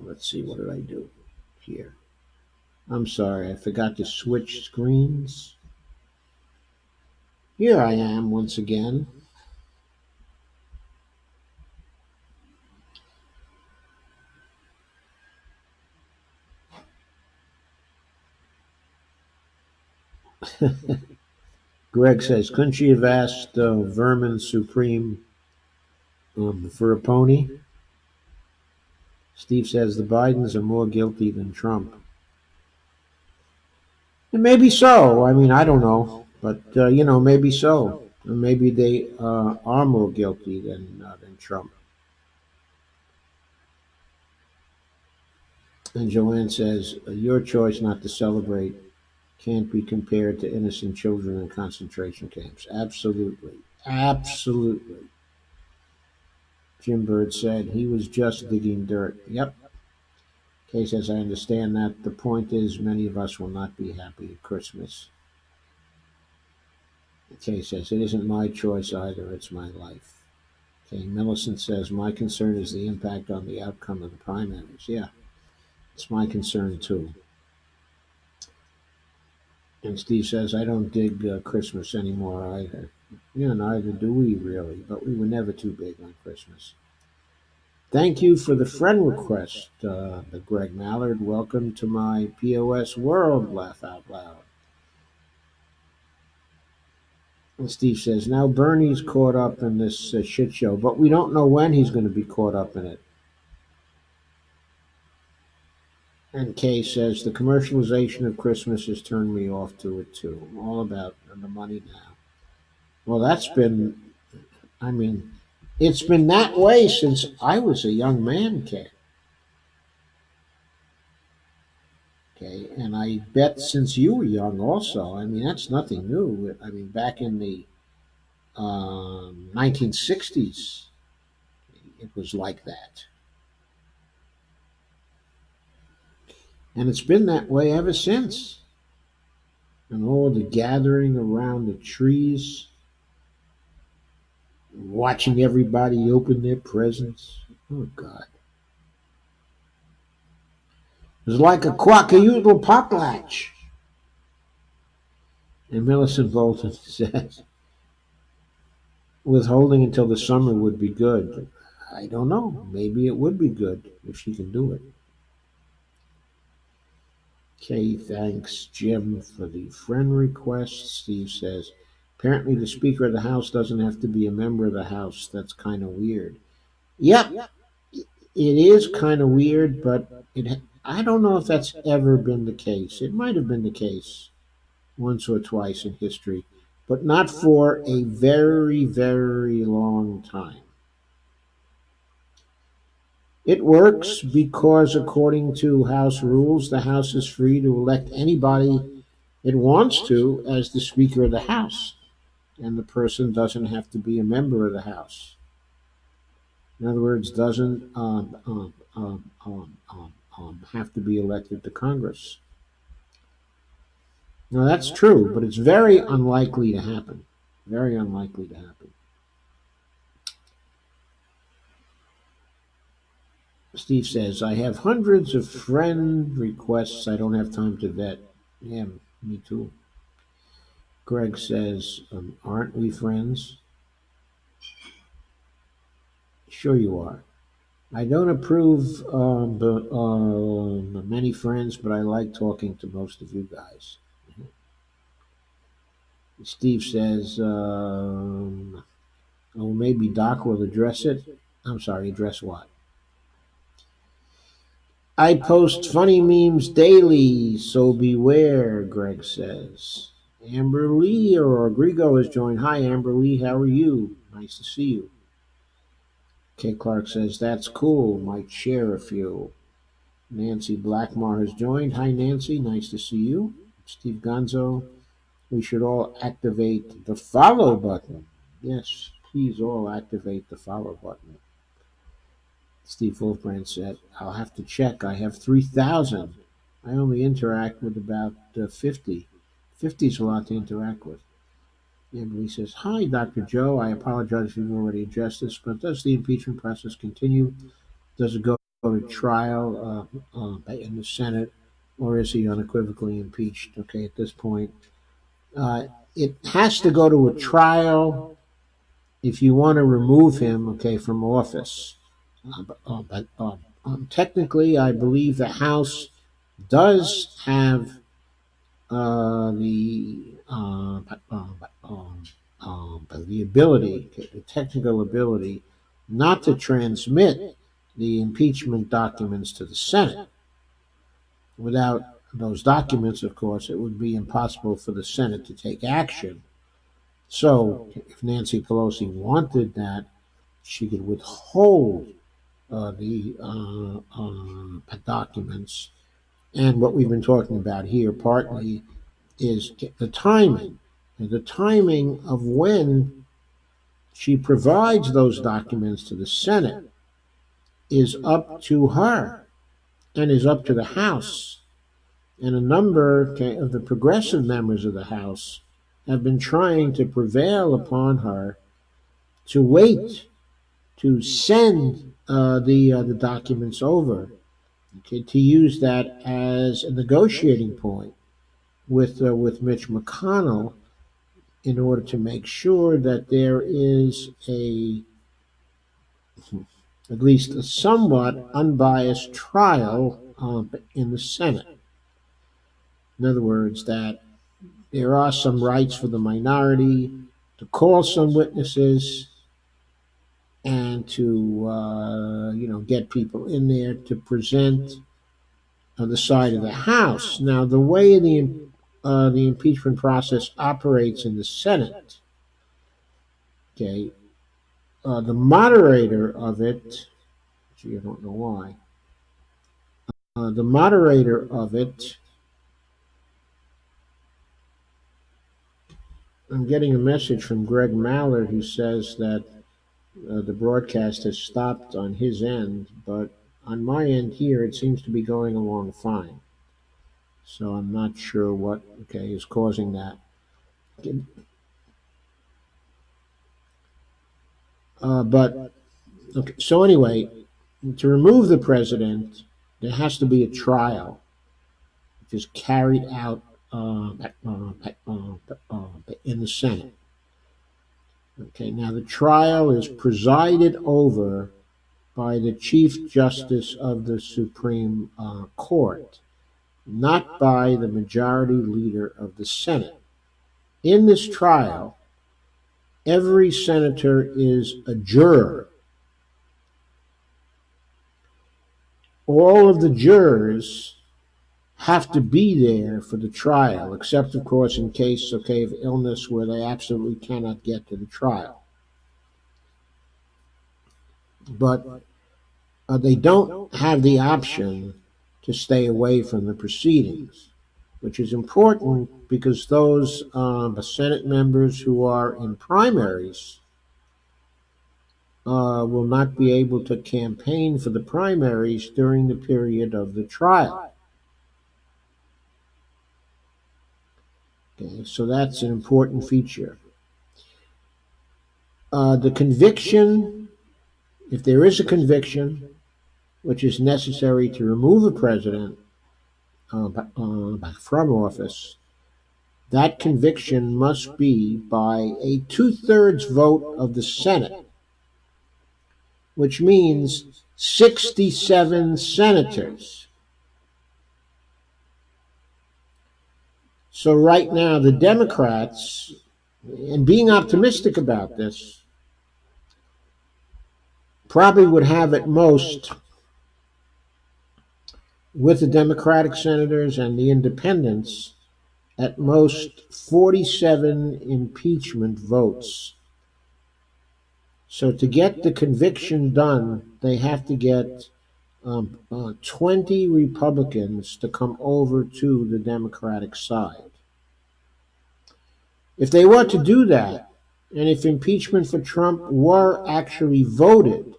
Let's see, what did I do here? I'm sorry, I forgot to switch screens. Here I am once again. Greg says, couldn't she have asked Vermin Supreme for a pony? Steve says the Bidens are more guilty than Trump. And maybe so. I mean, I don't know, but maybe so. Maybe they are more guilty than Trump. And Joanne says, your choice not to celebrate can't be compared to innocent children in concentration camps. Absolutely. Absolutely. Jim Bird said he was just digging dirt. Yep. Kay says, I understand that. The point is, many of us will not be happy at Christmas. Kay says, it isn't my choice either, it's my life. Okay, Millicent says, my concern is the impact on the outcome of the primaries. Yeah, it's my concern too. And Steve says, I don't dig Christmas anymore either. Yeah, neither do we really, but we were never too big on Christmas. Thank you for the friend request, the Greg Mallard. Welcome to my POS world, laugh out loud. And Steve says, now Bernie's caught up in this shit show, but we don't know when he's going to be caught up in it. And Kay says, the commercialization of Christmas has turned me off to it too. I'm all about the money now. Well, I mean, it's been that way since I was a young man, Kay. Okay, and I bet since you were young also. I mean, that's nothing new. I mean, back in the 1960s, it was like that. And it's been that way ever since. And all the gathering around the trees, watching everybody open their presents. Oh, God. It was like a quackayoodle potlatch. And Millicent Bolton says, withholding until the summer would be good. I don't know. Maybe it would be good if she can do it. Okay, thanks, Jim, for the friend request. Steve says, apparently the Speaker of the House doesn't have to be a member of the House. That's kind of weird. Yep, it is kind of weird, but I don't know if that's ever been the case. It might have been the case once or twice in history, but not for a very, very long time. It works because, according to House rules, the House is free to elect anybody it wants to as the Speaker of the House, and the person doesn't have to be a member of the House. In other words, doesn't have to be elected to Congress. Now, that's true, but it's very unlikely to happen. Very unlikely to happen. Steve says, I have hundreds of friend requests I don't have time to vet. Yeah, me too. Greg says, aren't we friends? Sure you are. I don't approve many friends, but I like talking to most of you guys. Steve says, oh, maybe Doc will address it. I'm sorry, address what? I post funny memes daily, so beware, Greg says. Amber Lee or Grigo has joined. Hi, Amber Lee. How are you? Nice to see you. Kay Clark says, that's cool. Might share a few. Nancy Blackmore has joined. Hi, Nancy. Nice to see you. Steve Gonzo. We should all activate the follow button. Yes, please all activate the follow button. Steve Wolfbrand said, I'll have to check. I have 3,000. I only interact with about 50. 50 is a lot to interact with. Emily says, hi, Dr. Joe. I apologize if you've already addressed this, but does the impeachment process continue? Does it go to trial in the Senate, or is he unequivocally impeached? Okay, at this point, uh, it has to go to a trial if you want to remove him, okay, from office. But technically, I believe the House does have the ability, the technical ability, not to transmit the impeachment documents to the Senate. Without those documents, of course, it would be impossible for the Senate to take action. So, if Nancy Pelosi wanted that, she could withhold the documents. And what we've been talking about here partly is the timing. And the timing of when she provides those documents to the Senate is up to her and is up to the House. And a number of the progressive members of the House have been trying to prevail upon her to wait to send the documents over, okay, to use that as a negotiating point with Mitch McConnell in order to make sure that there is at least a somewhat unbiased trial in the Senate. In other words, that there are some rights for the minority to call some witnesses and to get people in there to present on the side of the House. Now, the way the impeachment process operates in the Senate, okay, the moderator of it, gee, I don't know why, the moderator of it, I'm getting a message from Greg Mallard who says that the broadcast has stopped on his end, but on my end here, it seems to be going along fine. So I'm not sure what is causing that. But okay, so anyway, to remove the president, there has to be a trial, which is carried out in the Senate. Okay, now the trial is presided over by the Chief Justice of the Supreme Court, not by the majority leader of the Senate. In this trial, every senator is a juror. All of the jurors have to be there for the trial, except, of course, in case, of illness where they absolutely cannot get to the trial. But they don't have the option to stay away from the proceedings, which is important because those Senate members who are in primaries will not be able to campaign for the primaries during the period of the trial. Okay, so that's an important feature. The conviction, if there is a conviction, which is necessary to remove a president from office, that conviction must be by a two-thirds vote of the Senate, which means 67 senators. So right now, the Democrats, and being optimistic about this, probably would have at most, with the Democratic senators and the independents, at most 47 impeachment votes. So to get the conviction done, they have to get 20 Republicans to come over to the Democratic side. If they were to do that, and if impeachment for Trump were actually voted,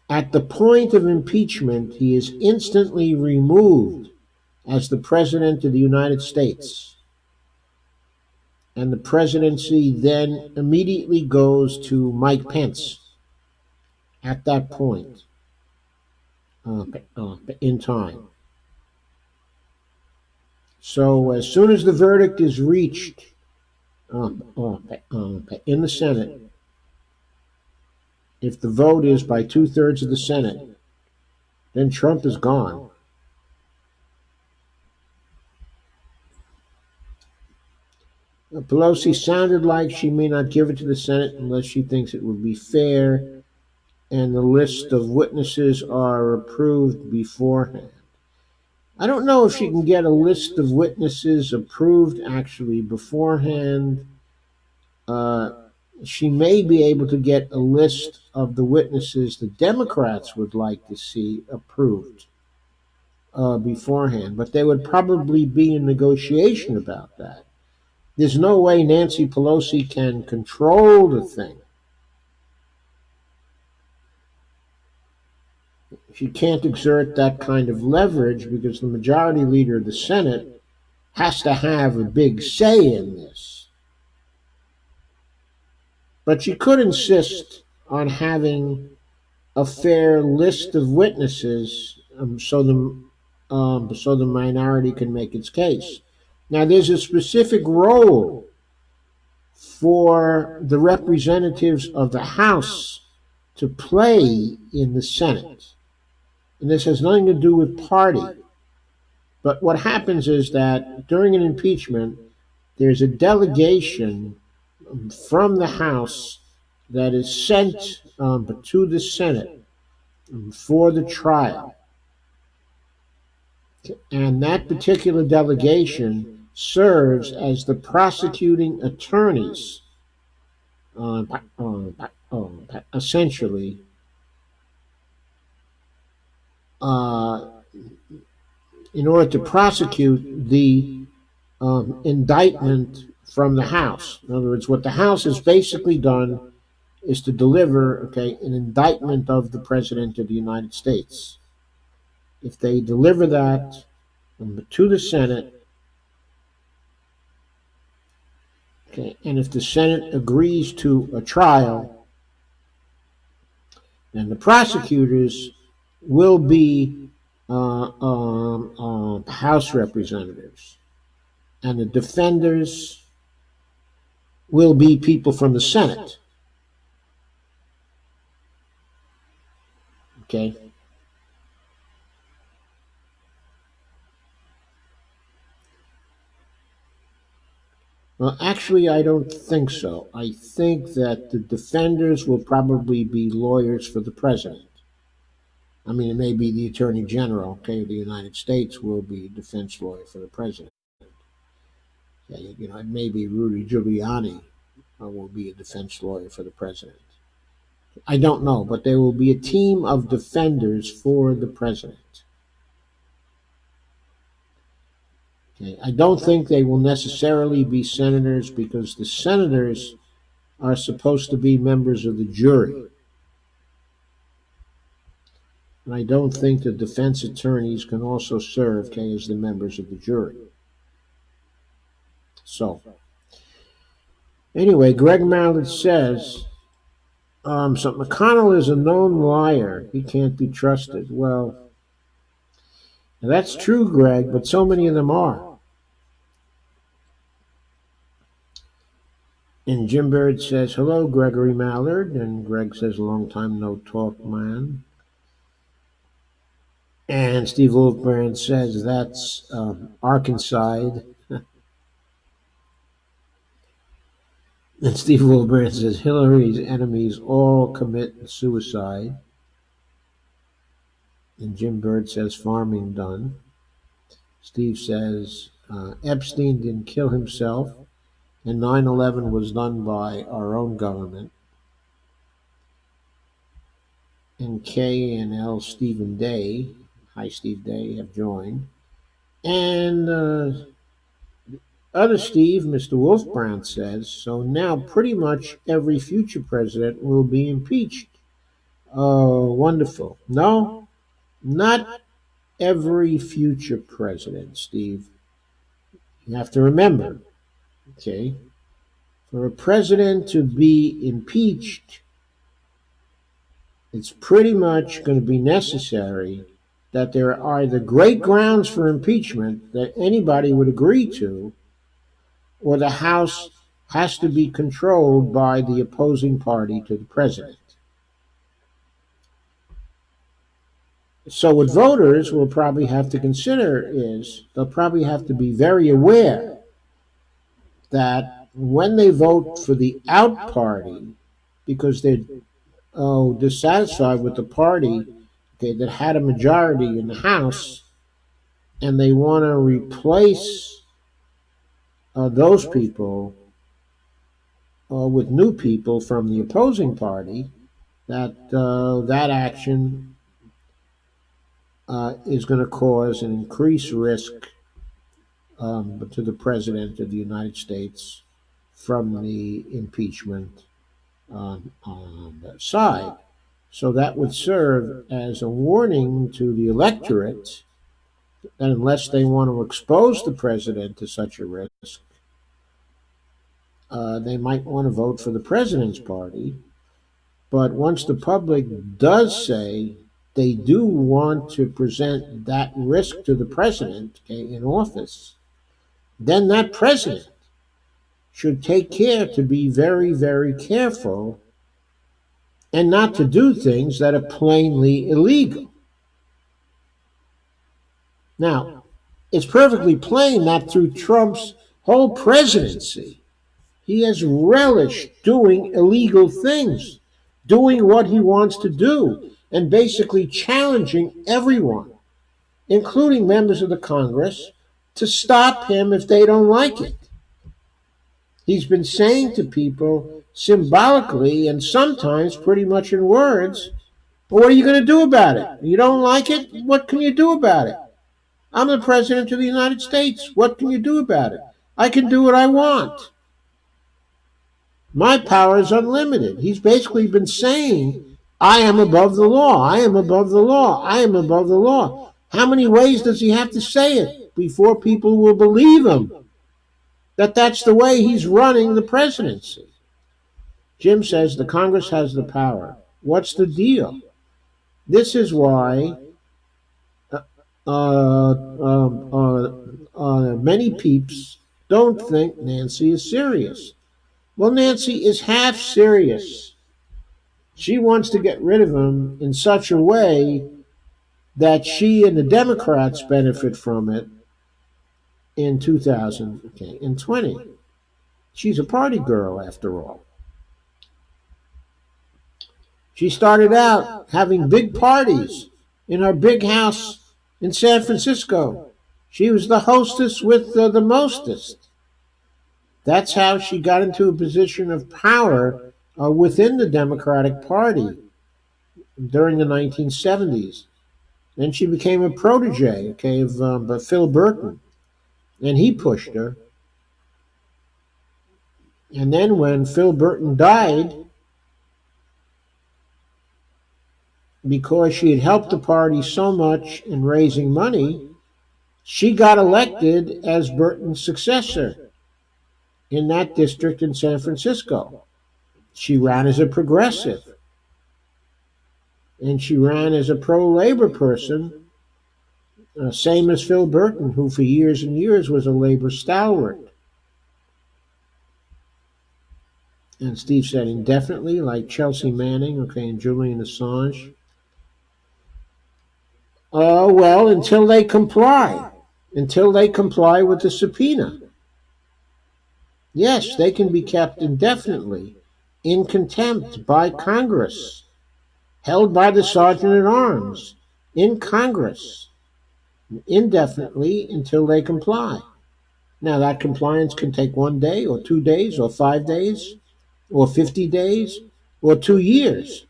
at the point of impeachment, he is instantly removed as the President of the United States. And the presidency then immediately goes to Mike Pence at that point in time. So as soon as the verdict is reached in the Senate, if the vote is by 2/3 of the Senate, then Trump is gone. Pelosi sounded like she may not give it to the Senate unless she thinks it would be fair and the list of witnesses are approved beforehand. I don't know if she can get a list of witnesses approved actually beforehand. Uh, she may be able to get a list of the witnesses the Democrats would like to see approved beforehand, but there would probably be a negotiation about that. There's no way Nancy Pelosi can control the thing. She can't exert that kind of leverage because the majority leader of the Senate has to have a big say in this. But she could insist on having a fair list of witnesses so the minority can make its case. Now, there's a specific role for the representatives of the House to play in the Senate. And this has nothing to do with party. But what happens is that during an impeachment, there's a delegation from the House that is sent to the Senate for the trial. And that particular delegation serves as the prosecuting attorneys, essentially, in order to prosecute the indictment from the House. In other words, what the House has basically done is to deliver, an indictment of the President of the United States. If they deliver that to the Senate, and if the Senate agrees to a trial, then the prosecutors will be House representatives, and the defenders will be people from the Senate. Okay. Well, actually, I don't think so. I think that the defenders will probably be lawyers for the president. I mean, it may be the Attorney General, of the United States will be a defense lawyer for the president. It may be Rudy Giuliani will be a defense lawyer for the president. I don't know, but there will be a team of defenders for the president. I don't think they will necessarily be senators because the senators are supposed to be members of the jury. And I don't think the defense attorneys can also serve as the members of the jury. So, anyway, Greg Mallett says, so McConnell is a known liar. He can't be trusted. Well, that's true, Greg, but so many of them are. And Jim Bird says, hello, Gregory Mallard. And Greg says, long time no talk, man. And Steve Wolfbrand says, that's Arkansas. And Steve Wolfbrand says, Hillary's enemies all commit suicide. And Jim Bird says, farming done. Steve says, Epstein didn't kill himself, and 9/11 was done by our own government. And K and L Stephen Day, hi Steve Day, have joined. And other Steve, Mr. Wolfbrown, says so now pretty much every future president will be impeached. Oh, wonderful. No, not every future president, Steve. You have to remember, okay, for a president to be impeached, it's pretty much going to be necessary that there are either great grounds for impeachment that anybody would agree to, or the House has to be controlled by the opposing party to the president. So, what voters will probably have to consider is they'll probably have to be very aware that when they vote for the out party, because they're dissatisfied with the party, okay, that had a majority in the House, and they want to replace those people with new people from the opposing party, that action is going to cause an increased risk to the President of the United States from the impeachment on the side. So that would serve as a warning to the electorate that unless they want to expose the president to such a risk, they might want to vote for the president's party. But once the public does say they do want to present that risk to the president, okay, in office, then that president should take care to be very, very careful and not to do things that are plainly illegal. Now, it's perfectly plain that through Trump's whole presidency, he has relished doing illegal things, doing what he wants to do, and basically challenging everyone, including members of the Congress, to stop him if they don't like it. He's been saying to people symbolically and sometimes pretty much in words, well, what are you going to do about it? You don't like it? What can you do about it? I'm the President of the United States. What can you do about it? I can do what I want. My power is unlimited. He's basically been saying, I am above the law. I am above the law. I am above the law. How many ways does he have to say it before people will believe him that that's the way he's running the presidency? Jim says the Congress has the power. What's the deal? This is why many peeps don't think Nancy is serious. Well, Nancy is half serious. She wants to get rid of him in such a way that she and the Democrats benefit from it in 2020. She's a party girl, after all. She started out having big parties in her big house in San Francisco. She was the hostess with the mostest. That's how she got into a position of power within the Democratic Party during the 1970s. Then she became a protege, okay, of Phil Burton, and he pushed her. And then when Phil Burton died, because she had helped the party so much in raising money, she got elected as Burton's successor in that district in San Francisco. She ran as a progressive, and she ran as a pro-labor person, same as Phil Burton, who for years and years was a labor stalwart. And Steve said indefinitely, like Chelsea Manning, okay, and Julian Assange. Well, until they comply. Until they comply with the subpoena. Yes, they can be kept indefinitely in contempt by Congress, held by the Sergeant at Arms in Congress, indefinitely until they comply. Now, that compliance can take 1 day or 2 days or 5 days or 50 days or 2 years.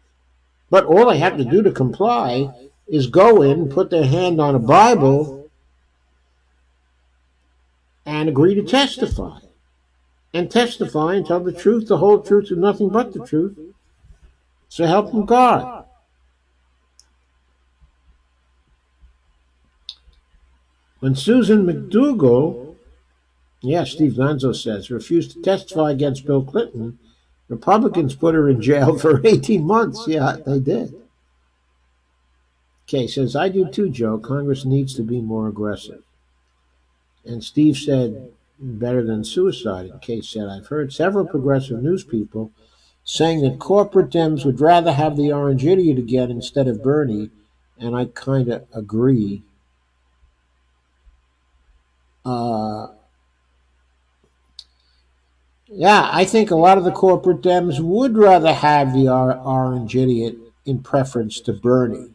But all they have to do to comply is go in, put their hand on a Bible, and agree to testify. And testify and tell the truth, the whole truth, and nothing but the truth. So help them God. When Susan McDougal, Steve Lanzo says, refused to testify against Bill Clinton, Republicans put her in jail for 18 months. Yeah, they did. Kay says, I do too, Joe. Congress needs to be more aggressive. And Steve said, better than suicide. And Kay said, I've heard several progressive news people saying that corporate Dems would rather have the orange idiot again instead of Bernie, and I kind of agree. Uh, yeah, I think a lot of the corporate Dems would rather have the orange idiot in preference to Bernie.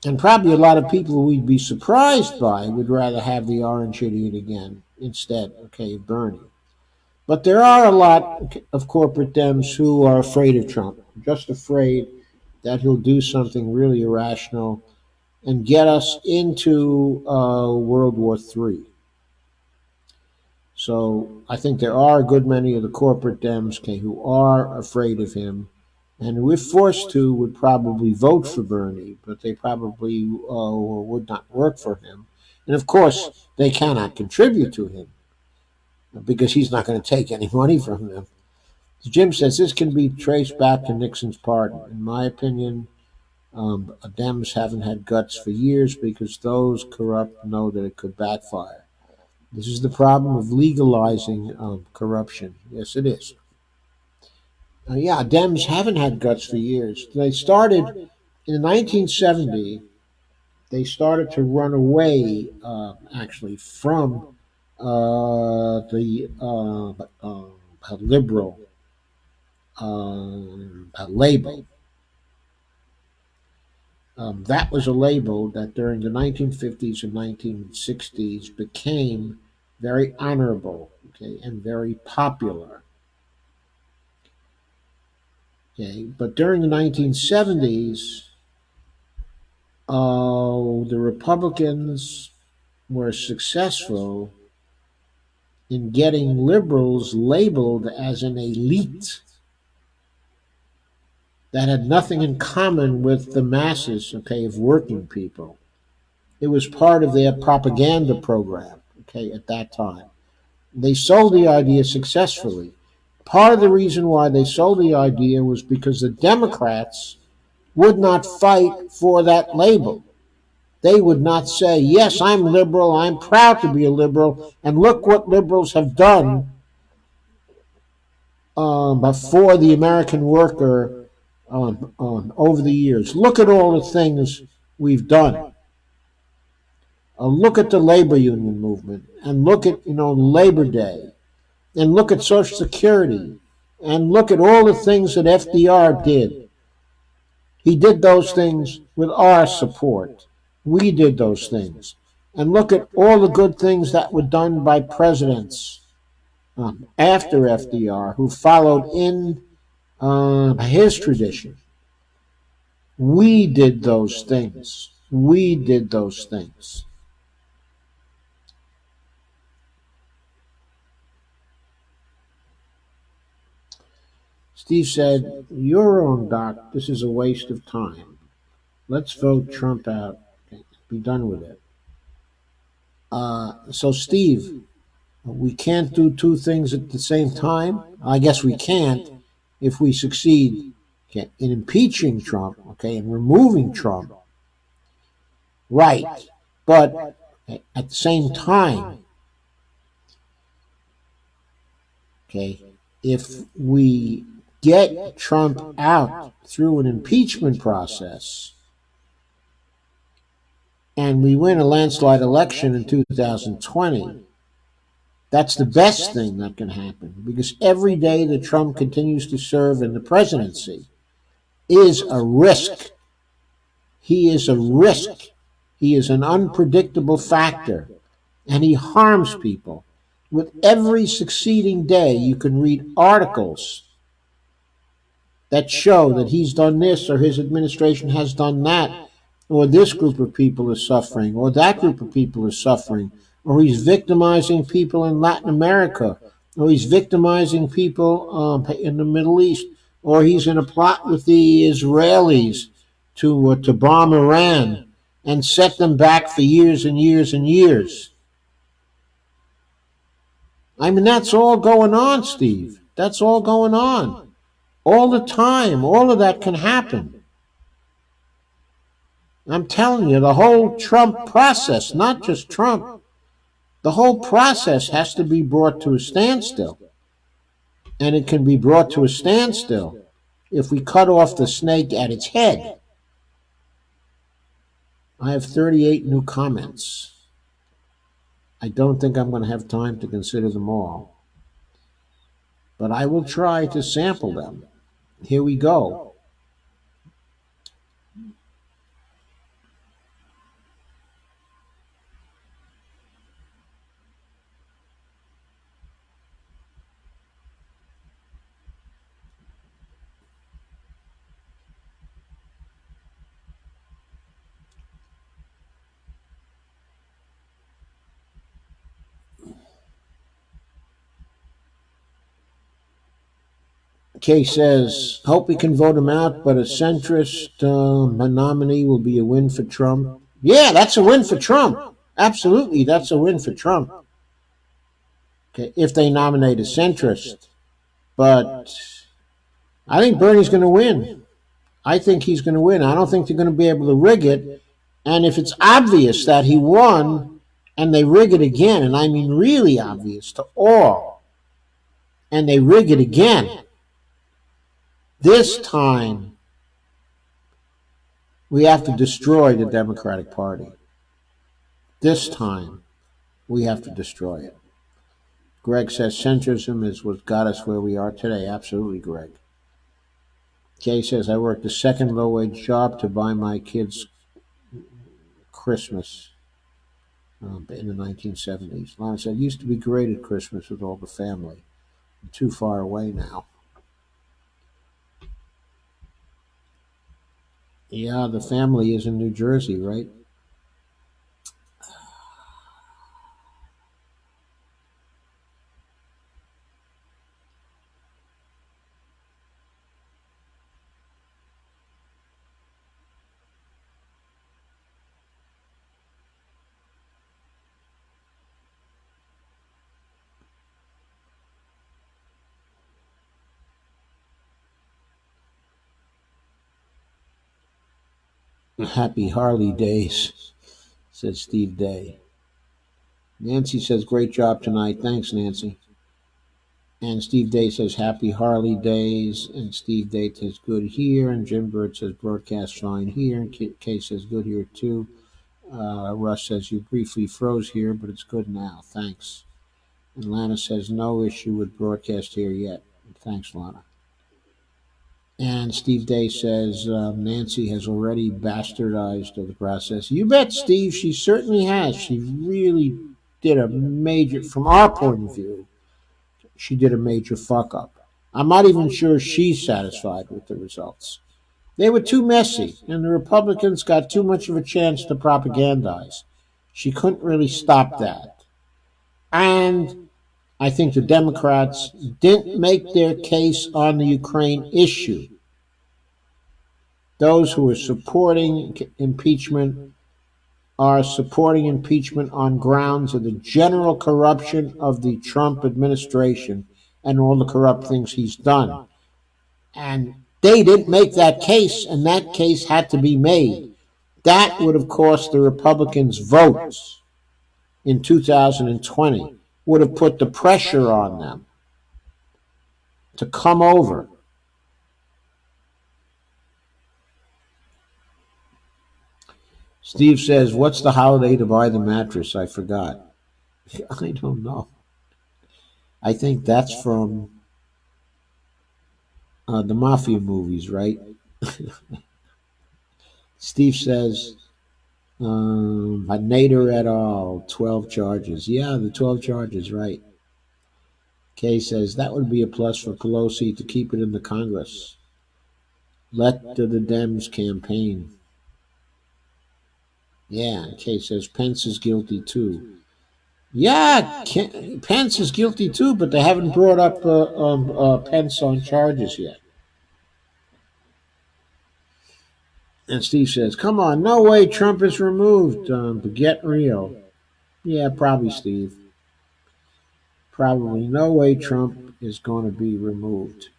And probably a lot of people we'd be surprised by would rather have the orange idiot again instead, of Bernie. But there are a lot of corporate Dems who are afraid of Trump, just afraid that he'll do something really irrational and get us into World War III. So I think there are a good many of the corporate Dems who are afraid of him, and who, if forced to, would probably vote for Bernie, but they probably would not work for him. And of course, they cannot contribute to him because he's not going to take any money from them. Jim says this can be traced back to Nixon's pardon. In my opinion, Dems haven't had guts for years because those corrupt know that it could backfire. This is the problem of legalizing corruption. Yes, it is. Dems haven't had guts for years. They started in 1970. They started to run away, actually, from the liberal label. That was a label that during the 1950s and 1960s became very honorable, and very popular. But during the 1970s, the Republicans were successful in getting liberals labeled as an elite that had nothing in common with the masses, of working people. It was part of their propaganda program, at that time. They sold the idea successfully. Part of the reason why they sold the idea was because the Democrats would not fight for that label. They would not say, yes, I'm liberal, I'm proud to be a liberal, and look what liberals have done for the American worker over the years. Look at all the things we've done. Look at the labor union movement, and look at Labor Day, and look at Social Security, and look at all the things that FDR did. He did those things with our support. We did those things. And look at all the good things that were done by presidents after FDR who followed in his tradition. We did those things. We did those things. Steve said, you're wrong, Doc. This is a waste of time. Let's vote Trump out. Be done with it. So, Steve, we can't do two things at the same time? I guess we can't if we succeed in impeaching Trump, and removing Trump. Right. But at the same time, if we get Trump out through an impeachment process and we win a landslide election in 2020, that's the best thing that can happen, because every day that Trump continues to serve in the presidency is a risk. He is a risk. He is an unpredictable factor, and he harms people. With every succeeding day, you can read articles that show that he's done this or his administration has done that, or this group of people is suffering, or that group of people is suffering, or he's victimizing people in Latin America, or he's victimizing people in the Middle East, or he's in a plot with the Israelis to bomb Iran and set them back for years and years and years. I mean, that's all going on, Steve. That's all going on. All the time. All of that can happen. I'm telling you, the whole Trump process, not just Trump, the whole process has to be brought to a standstill. And it can be brought to a standstill if we cut off the snake at its head. I have 38 new comments. I don't think I'm going to have time to consider them all, but I will try to sample them. Here we go. Kay says, hope we can vote him out, but a centrist nominee will be a win for Trump. Yeah, that's a win for Trump. Absolutely, that's a win for Trump. Okay, if they nominate a centrist. But I think Bernie's going to win. I think he's going to win. I don't think they're going to be able to rig it. And if it's obvious that he won and they rig it again, and I mean really obvious to all, and they rig it again, this time we have to destroy the Democratic Party. This time we have to destroy it. Greg says centrism is what got us where we are today. Absolutely, Greg. Kay says, I worked a second low-wage job to buy my kids Christmas in the 1970s. Lana said, it used to be great at Christmas with all the family. I'm too far away now. Yeah, the family is in New Jersey, right? Happy Harley days, said Steve Day. Nancy says, great job tonight. Thanks, Nancy. And Steve Day says, happy Harley days. And Steve Day says, good here. And Jim Bird says, broadcast fine here. And Kay says, good here too. Russ says, you briefly froze here, but it's good now. Thanks. And Lana says, no issue with broadcast here yet. Thanks, Lana. And Steve Day says, Nancy has already bastardized the process. You bet, Steve, she certainly has. She really did a major, from our point of view, she did a major fuck up. I'm not even sure she's satisfied with the results. They were too messy, and the Republicans got too much of a chance to propagandize. She couldn't really stop that. And I think the Democrats didn't make their case on the Ukraine issue. Those who are supporting impeachment are supporting impeachment on grounds of the general corruption of the Trump administration and all the corrupt things he's done. And they didn't make that case, and that case had to be made. That would have cost the Republicans votes in 2020, would have put the pressure on them to come over. Steve says, what's the holiday to buy the mattress? I forgot. I don't know. I think that's from the Mafia movies, right? Steve says, By Nader et al., 12 charges. Yeah, the 12 charges, right. Kay says that would be a plus for Pelosi to keep it in the Congress. Let the Dems campaign. Yeah, Kay says Pence is guilty too. Yeah, Pence is guilty too, but they haven't brought up Pence on charges yet. And Steve says, come on, no way Trump is removed, but get real. Yeah, probably, Steve. Probably no way Trump is going to be removed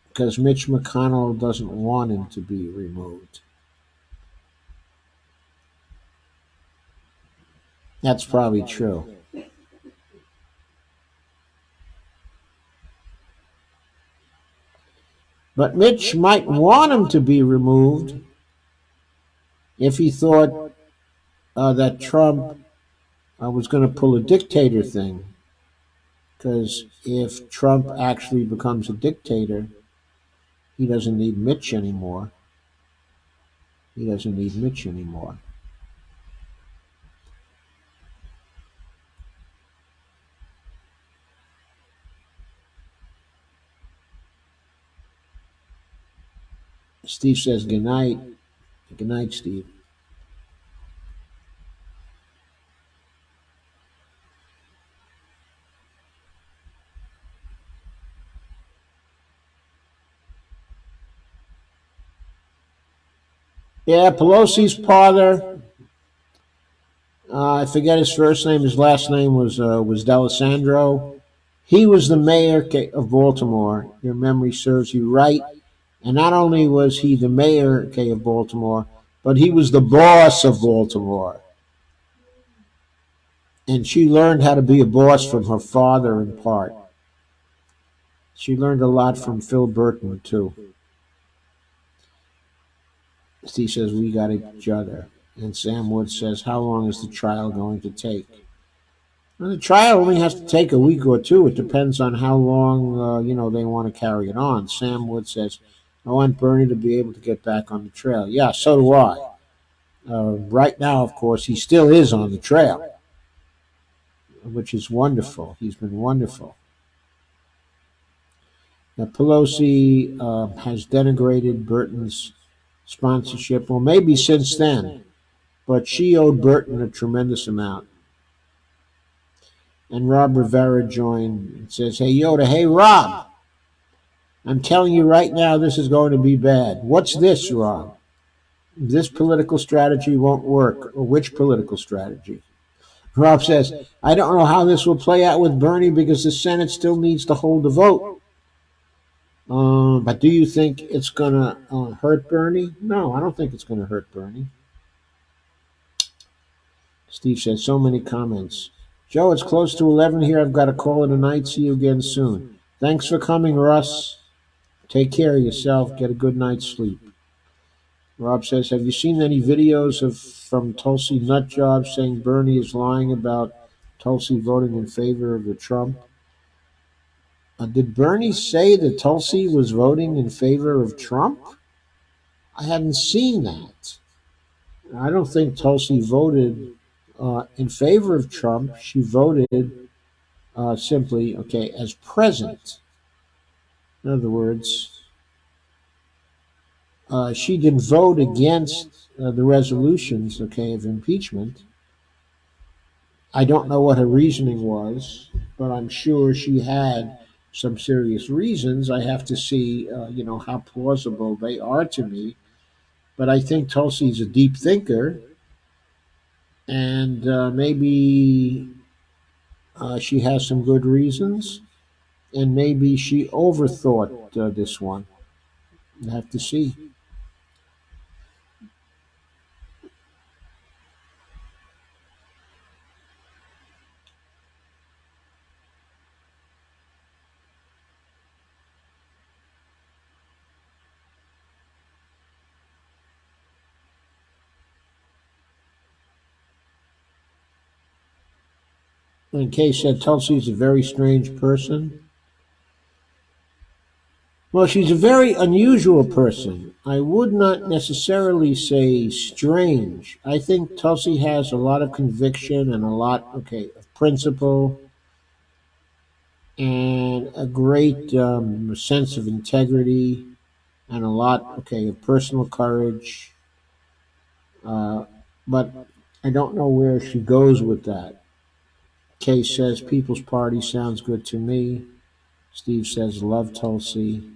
because Mitch McConnell doesn't want him to be removed. That's probably true. But Mitch might want him to be removed if he thought that Trump was going to pull a dictator thing. Because if Trump actually becomes a dictator, he doesn't need Mitch anymore. He doesn't need Mitch anymore. Steve says good night. Good night, Steve. Yeah, Pelosi's father. I forget his first name. His last name was D'Alessandro. He was the mayor of Baltimore. Your memory serves you right. And not only was he the mayor of Baltimore, but he was the boss of Baltimore. And she learned how to be a boss from her father in part. She learned a lot from Phil Burton too. Steve says we got each other. And Sam Wood says, how long is the trial going to take? Well, the trial only has to take a week or two. It depends on how long they want to carry it on. Sam Wood says, I want Bernie to be able to get back on the trail. Yeah, so do I. Right now, of course, he still is on the trail, which is wonderful. He's been wonderful. Now, Pelosi has denigrated Burton's sponsorship. Well, maybe since then, but she owed Burton a tremendous amount. And Rob Rivera joined and says, hey, Yoda, hey, Rob, I'm telling you right now, this is going to be bad. What's this, Rob? This political strategy won't work. Or which political strategy? Rob says, I don't know how this will play out with Bernie because the Senate still needs to hold the vote. But do you think it's going to hurt Bernie? No, I don't think it's going to hurt Bernie. Steve says, so many comments. Joe, it's close to 11 here. I've got to call it a night. See you again soon. Thanks for coming, Russ. Take care of yourself. Get a good night's sleep. Rob says, have you seen any videos from Tulsi Nutjob saying Bernie is lying about Tulsi voting in favor of the Trump? Did Bernie say that Tulsi was voting in favor of Trump? I hadn't seen that. I don't think Tulsi voted in favor of Trump. She voted simply, as present. In other words, she didn't vote against the resolutions, of impeachment. I don't know what her reasoning was, but I'm sure she had some serious reasons. I have to see, how plausible they are to me. But I think Tulsi's a deep thinker, and maybe she has some good reasons, and maybe she overthought this one. I have to see. And Kay said Tulsi's a very strange person. Well, she's a very unusual person. I would not necessarily say strange. I think Tulsi has a lot of conviction and a lot, okay, of principle and a great sense of integrity and a lot, okay, of personal courage. Uh, but I don't know where she goes with that. Kay says People's Party sounds good to me. Steve says love Tulsi.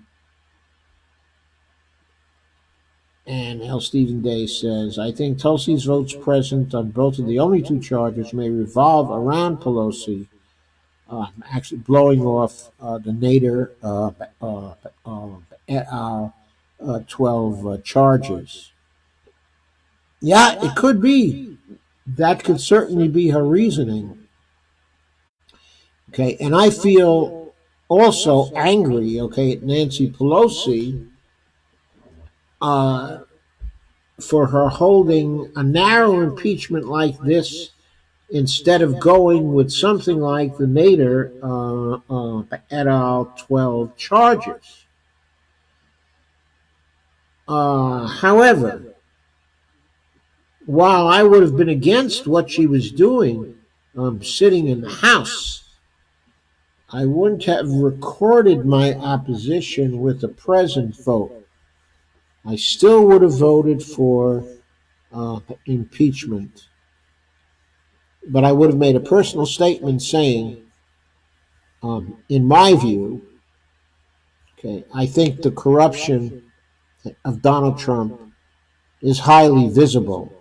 And L. Stephen Day says, I think Tulsi's votes present on both of the only two charges may revolve around Pelosi actually blowing off the Nader et al. 12 charges. Yeah, it could be. That could certainly be her reasoning. Okay, and I feel also angry, okay, at Nancy Pelosi uh, for her holding a narrow impeachment like this instead of going with something like the Nader et al. 12 charges. However, while I would have been against what she was doing, sitting in the House, I wouldn't have recorded my opposition with a present vote. I still would have voted for impeachment, but I would have made a personal statement saying, in my view, okay, I think the corruption of Donald Trump is highly visible.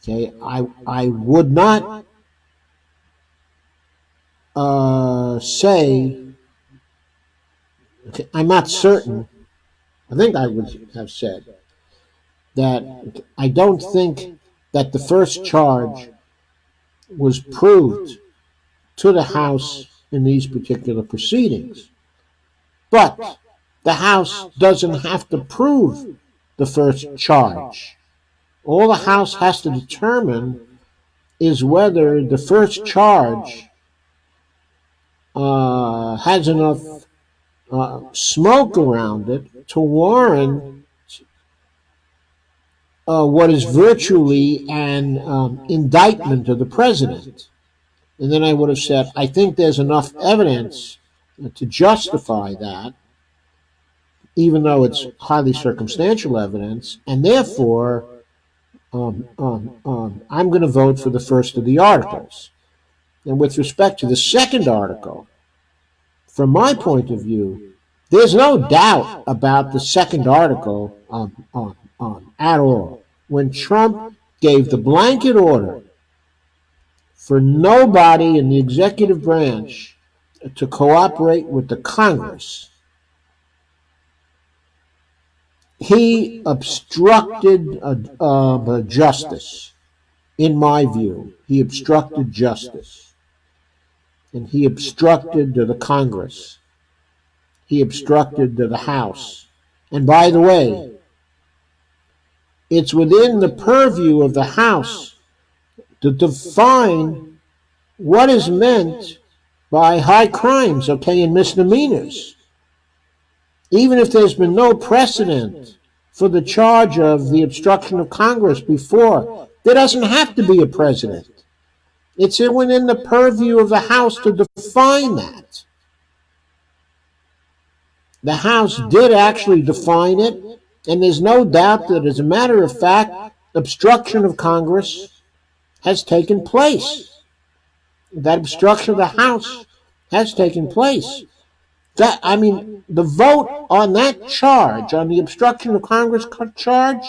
Okay, I would not say, okay, I'm not certain. I think I would have said that I don't think that the first charge was proved to the House in these particular proceedings. But the House doesn't have to prove the first charge. All the House has to determine is whether the first charge has enough smoke around it to warrant what is virtually an indictment of the president. And then I would have said, I think there's enough evidence to justify that, even though it's highly circumstantial evidence, and therefore I'm going to vote for the first of the articles. And with respect to the second article, from my point of view, there's no doubt about the second article at all. When Trump gave the blanket order for nobody in the executive branch to cooperate with the Congress, he obstructed justice. In my view, he obstructed justice. And he obstructed the Congress. He obstructed the House. And by the way, it's within the purview of the House to define what is meant by high crimes, okay, and misdemeanors. Even if there's been no precedent for the charge of the obstruction of Congress before, there doesn't have to be a precedent. It's within the purview of the House to define that. The House did actually define it, and there's no doubt that, as a matter of fact, obstruction of Congress has taken place. That obstruction of the House has taken place. The vote on that charge, on the obstruction of Congress charge,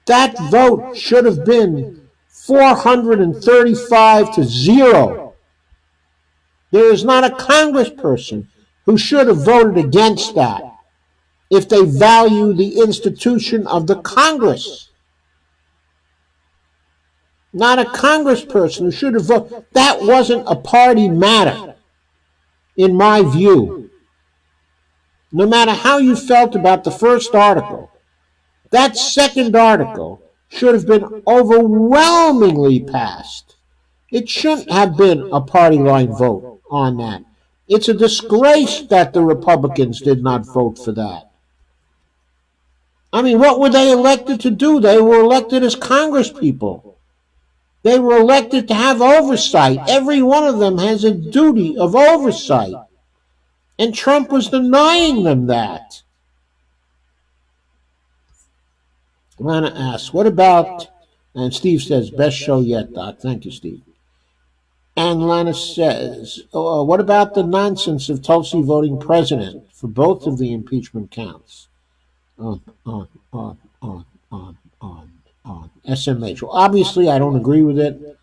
that vote should have been 435-0. There is not a congressperson who should have voted against that if they value the institution of the Congress. Not a congressperson who should have voted. That wasn't a party matter, in my view. No matter how you felt about the first article, that second article should have been overwhelmingly passed. It shouldn't have been a party line vote on that. It's a disgrace that the Republicans did not vote for that. I mean, what were they elected to do? They were elected as congresspeople. They were elected to have oversight. Every one of them has a duty of oversight. And Trump was denying them that. Lana asks, what about, and Steve says, best show yet, Doc. Thank you, Steve. And Lana says, what about the nonsense of Tulsi voting president for both of the impeachment counts? On, on, on, on, on. SMH. Well, obviously, I don't agree with it,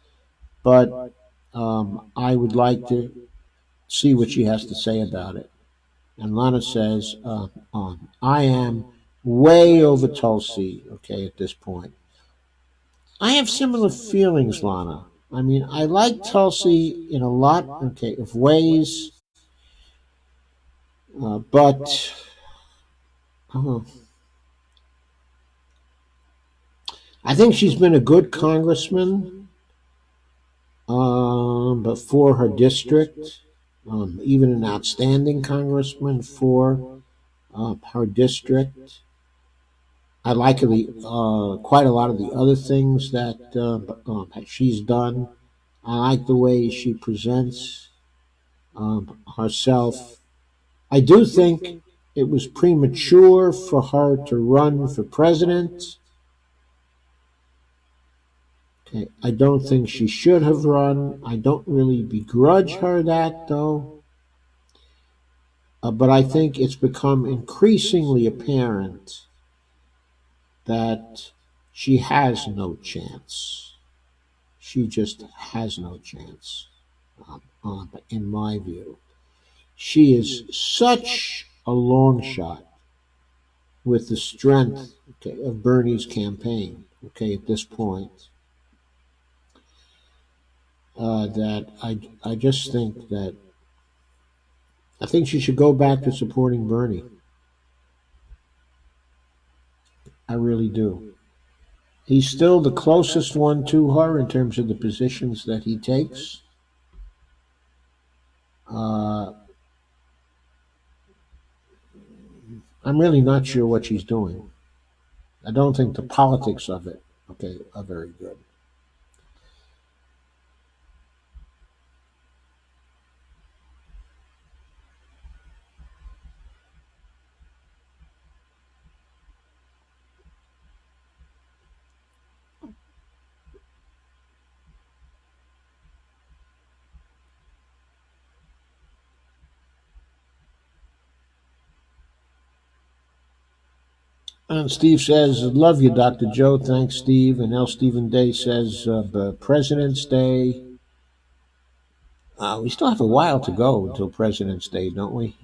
but I would like to see what she has to say about it. And Lana says, I am way over Tulsi, okay, at this point. I have similar feelings, Lana. I mean, I like Tulsi in a lot, okay, of ways, but uh, I think she's been a good congressman, but for her district, even an outstanding congressman for her district. I like quite a lot of the other things that she's done. I like the way she presents herself. I do think it was premature for her to run for president. Okay, I don't think she should have run. I don't really begrudge her that, though. But I think it's become increasingly apparent that she has no chance. She just has no chance, in my view. She is such a long shot with the strength, okay, of Bernie's campaign, okay, at this point, that I just think that I think she should go back to supporting Bernie. I really do. He's still the closest one to her in terms of the positions that he takes. Uh, I'm really not sure what she's doing. I don't think the politics of it, okay, are very good. And Steve says, love you, Dr. Joe. Thanks, Steve. And L. Stephen Day says, President's Day. We still have a while to go until President's Day, don't we?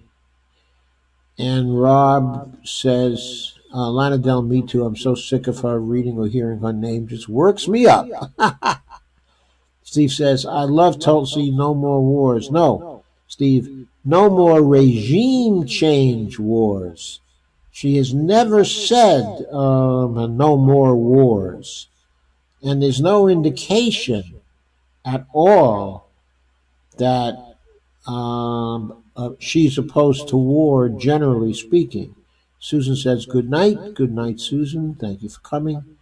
And Rob says, Lana Del, me too. I'm so sick of her reading or hearing her name. Just works me up. Steve says, I love Tulsi. No more wars. No, Steve, no more regime change wars. She has never said no more wars. And there's no indication at all that she's opposed to war, generally speaking. Susan says, good night. Good night, Susan. Thank you for coming.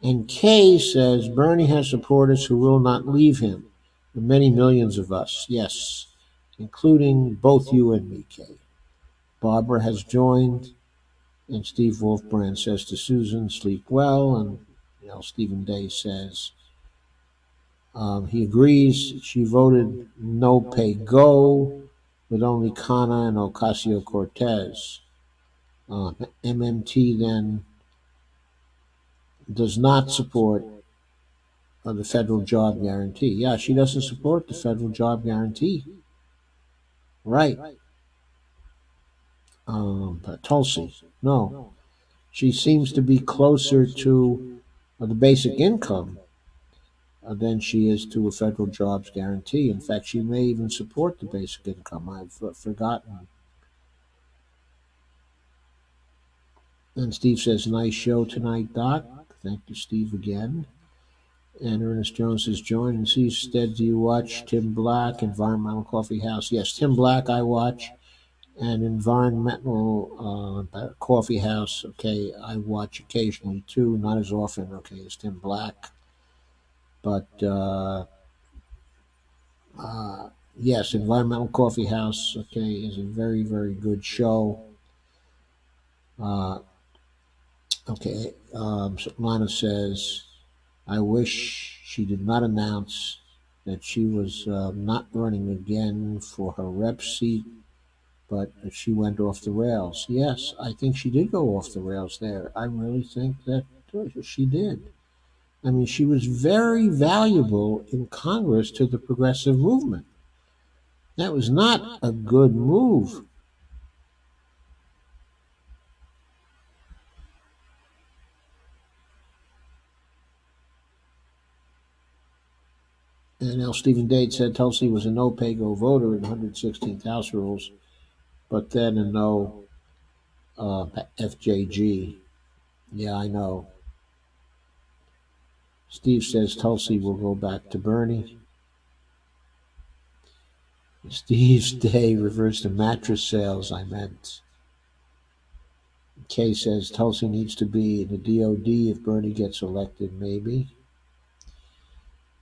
And Kay says, Bernie has supporters who will not leave him. Many millions of us, yes, including both you and me, Kay. Barbara has joined. And Steve Wolfbrand says to Susan, sleep well. And Stephen Day says, he agrees. She voted no pay go with only Kana and Ocasio Cortez. MMT then does not support the federal job guarantee. Yeah, she doesn't support the federal job guarantee. Right. But Tulsi, no. She seems to be closer to the basic income than she is to a federal jobs guarantee. In fact, she may even support the basic income. I've forgotten. And Steve says, nice show tonight, Doc. Thank you, Steve, again. And Ernest Jones has joined. And see, instead, do you watch Tim Black, Environmental Coffee House? Yes, Tim Black I watch, and Environmental Coffee House. Okay, I watch occasionally too, not as often. Okay, as Tim Black, but yes, Environmental Coffee House. Okay, is a very good show. Uh, okay, so Lana says, I wish she did not announce that she was not running again for her rep seat, but she went off the rails. Yes, I think she did go off the rails there. I really think that she did. I mean, she was very valuable in Congress to the progressive movement. That was not a good move. And now Stephen Dade said Tulsi was a no pay go voter in 116th House rules, but then a no FJG. Yeah, I know. Steve says Tulsi will go back to Bernie. Steve's day refers to mattress sales, I meant. Kay says Tulsi needs to be in the DOD if Bernie gets elected, maybe.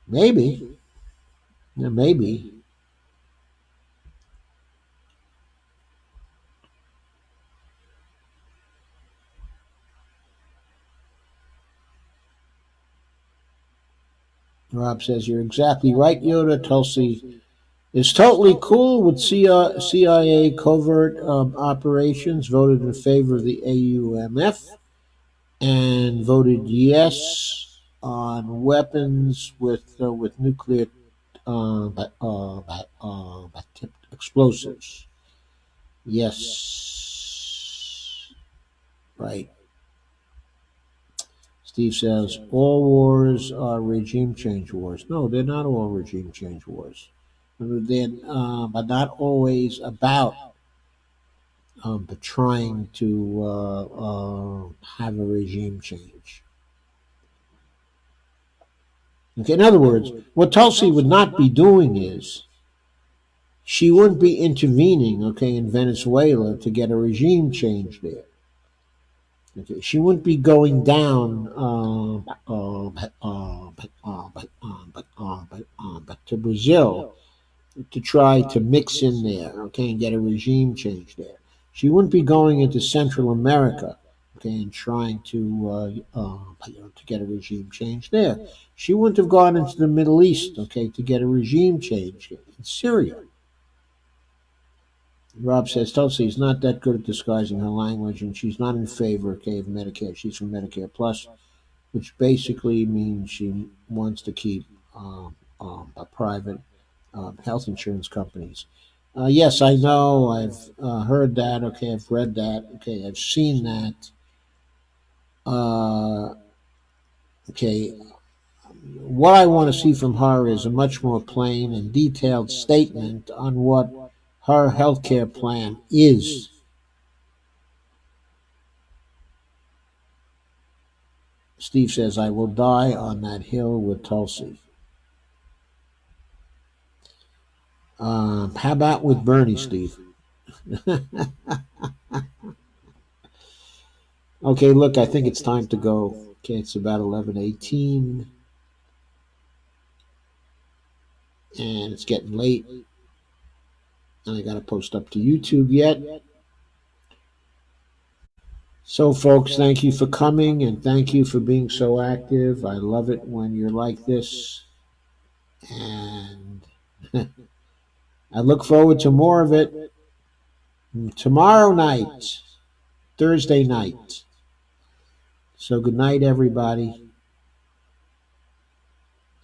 Maybe. Yeah, maybe. Rob says you're exactly right, Yoda. Tulsi is totally cool with CIA covert operations, voted in favor of the AUMF, and voted yes on weapons with nuclear tipped explosives. Yes, right. Steve says all wars are regime change wars. No, they're not all regime change wars. They're but not always about trying to have a regime change. Okay, in other words, what Tulsi would not be doing is she wouldn't be intervening, okay, in Venezuela to get a regime change there. Okay, she wouldn't be going down, but to Brazil to try to mix in there, okay, and get a regime change there. She wouldn't be going into Central America, okay, and trying to get a regime change there. She wouldn't have gone into the Middle East, okay, to get a regime change in Syria. Rob says Tulsi is not that good at disguising her language, and she's not in favor, okay, of Medicare. She's for Medicare Plus, which basically means she wants to keep private health insurance companies. Yes, I know. I've heard that. Okay, I've read that. Okay, I've seen that. Uh, okay, what I want to see from her is a much more plain and detailed statement on what her healthcare plan is. Steve says, I will die on that hill with Tulsi. How about with Bernie, Steve? Okay, look, I think it's time to go. Okay, it's about 11:18, and it's getting late, and I got to post up to YouTube yet. So, folks, thank you for coming, and thank you for being so active. I love it when you're like this, and I look forward to more of it tomorrow night, Thursday night. So, good night, everybody.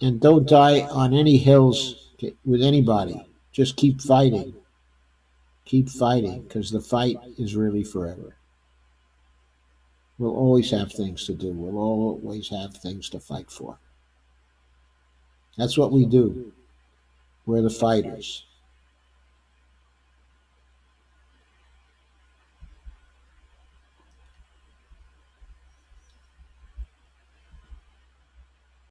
And don't die on any hills with anybody. Just keep fighting. Keep fighting, because the fight is really forever. We'll always have things to do. We'll always have things to fight for. That's what we do. We're the fighters.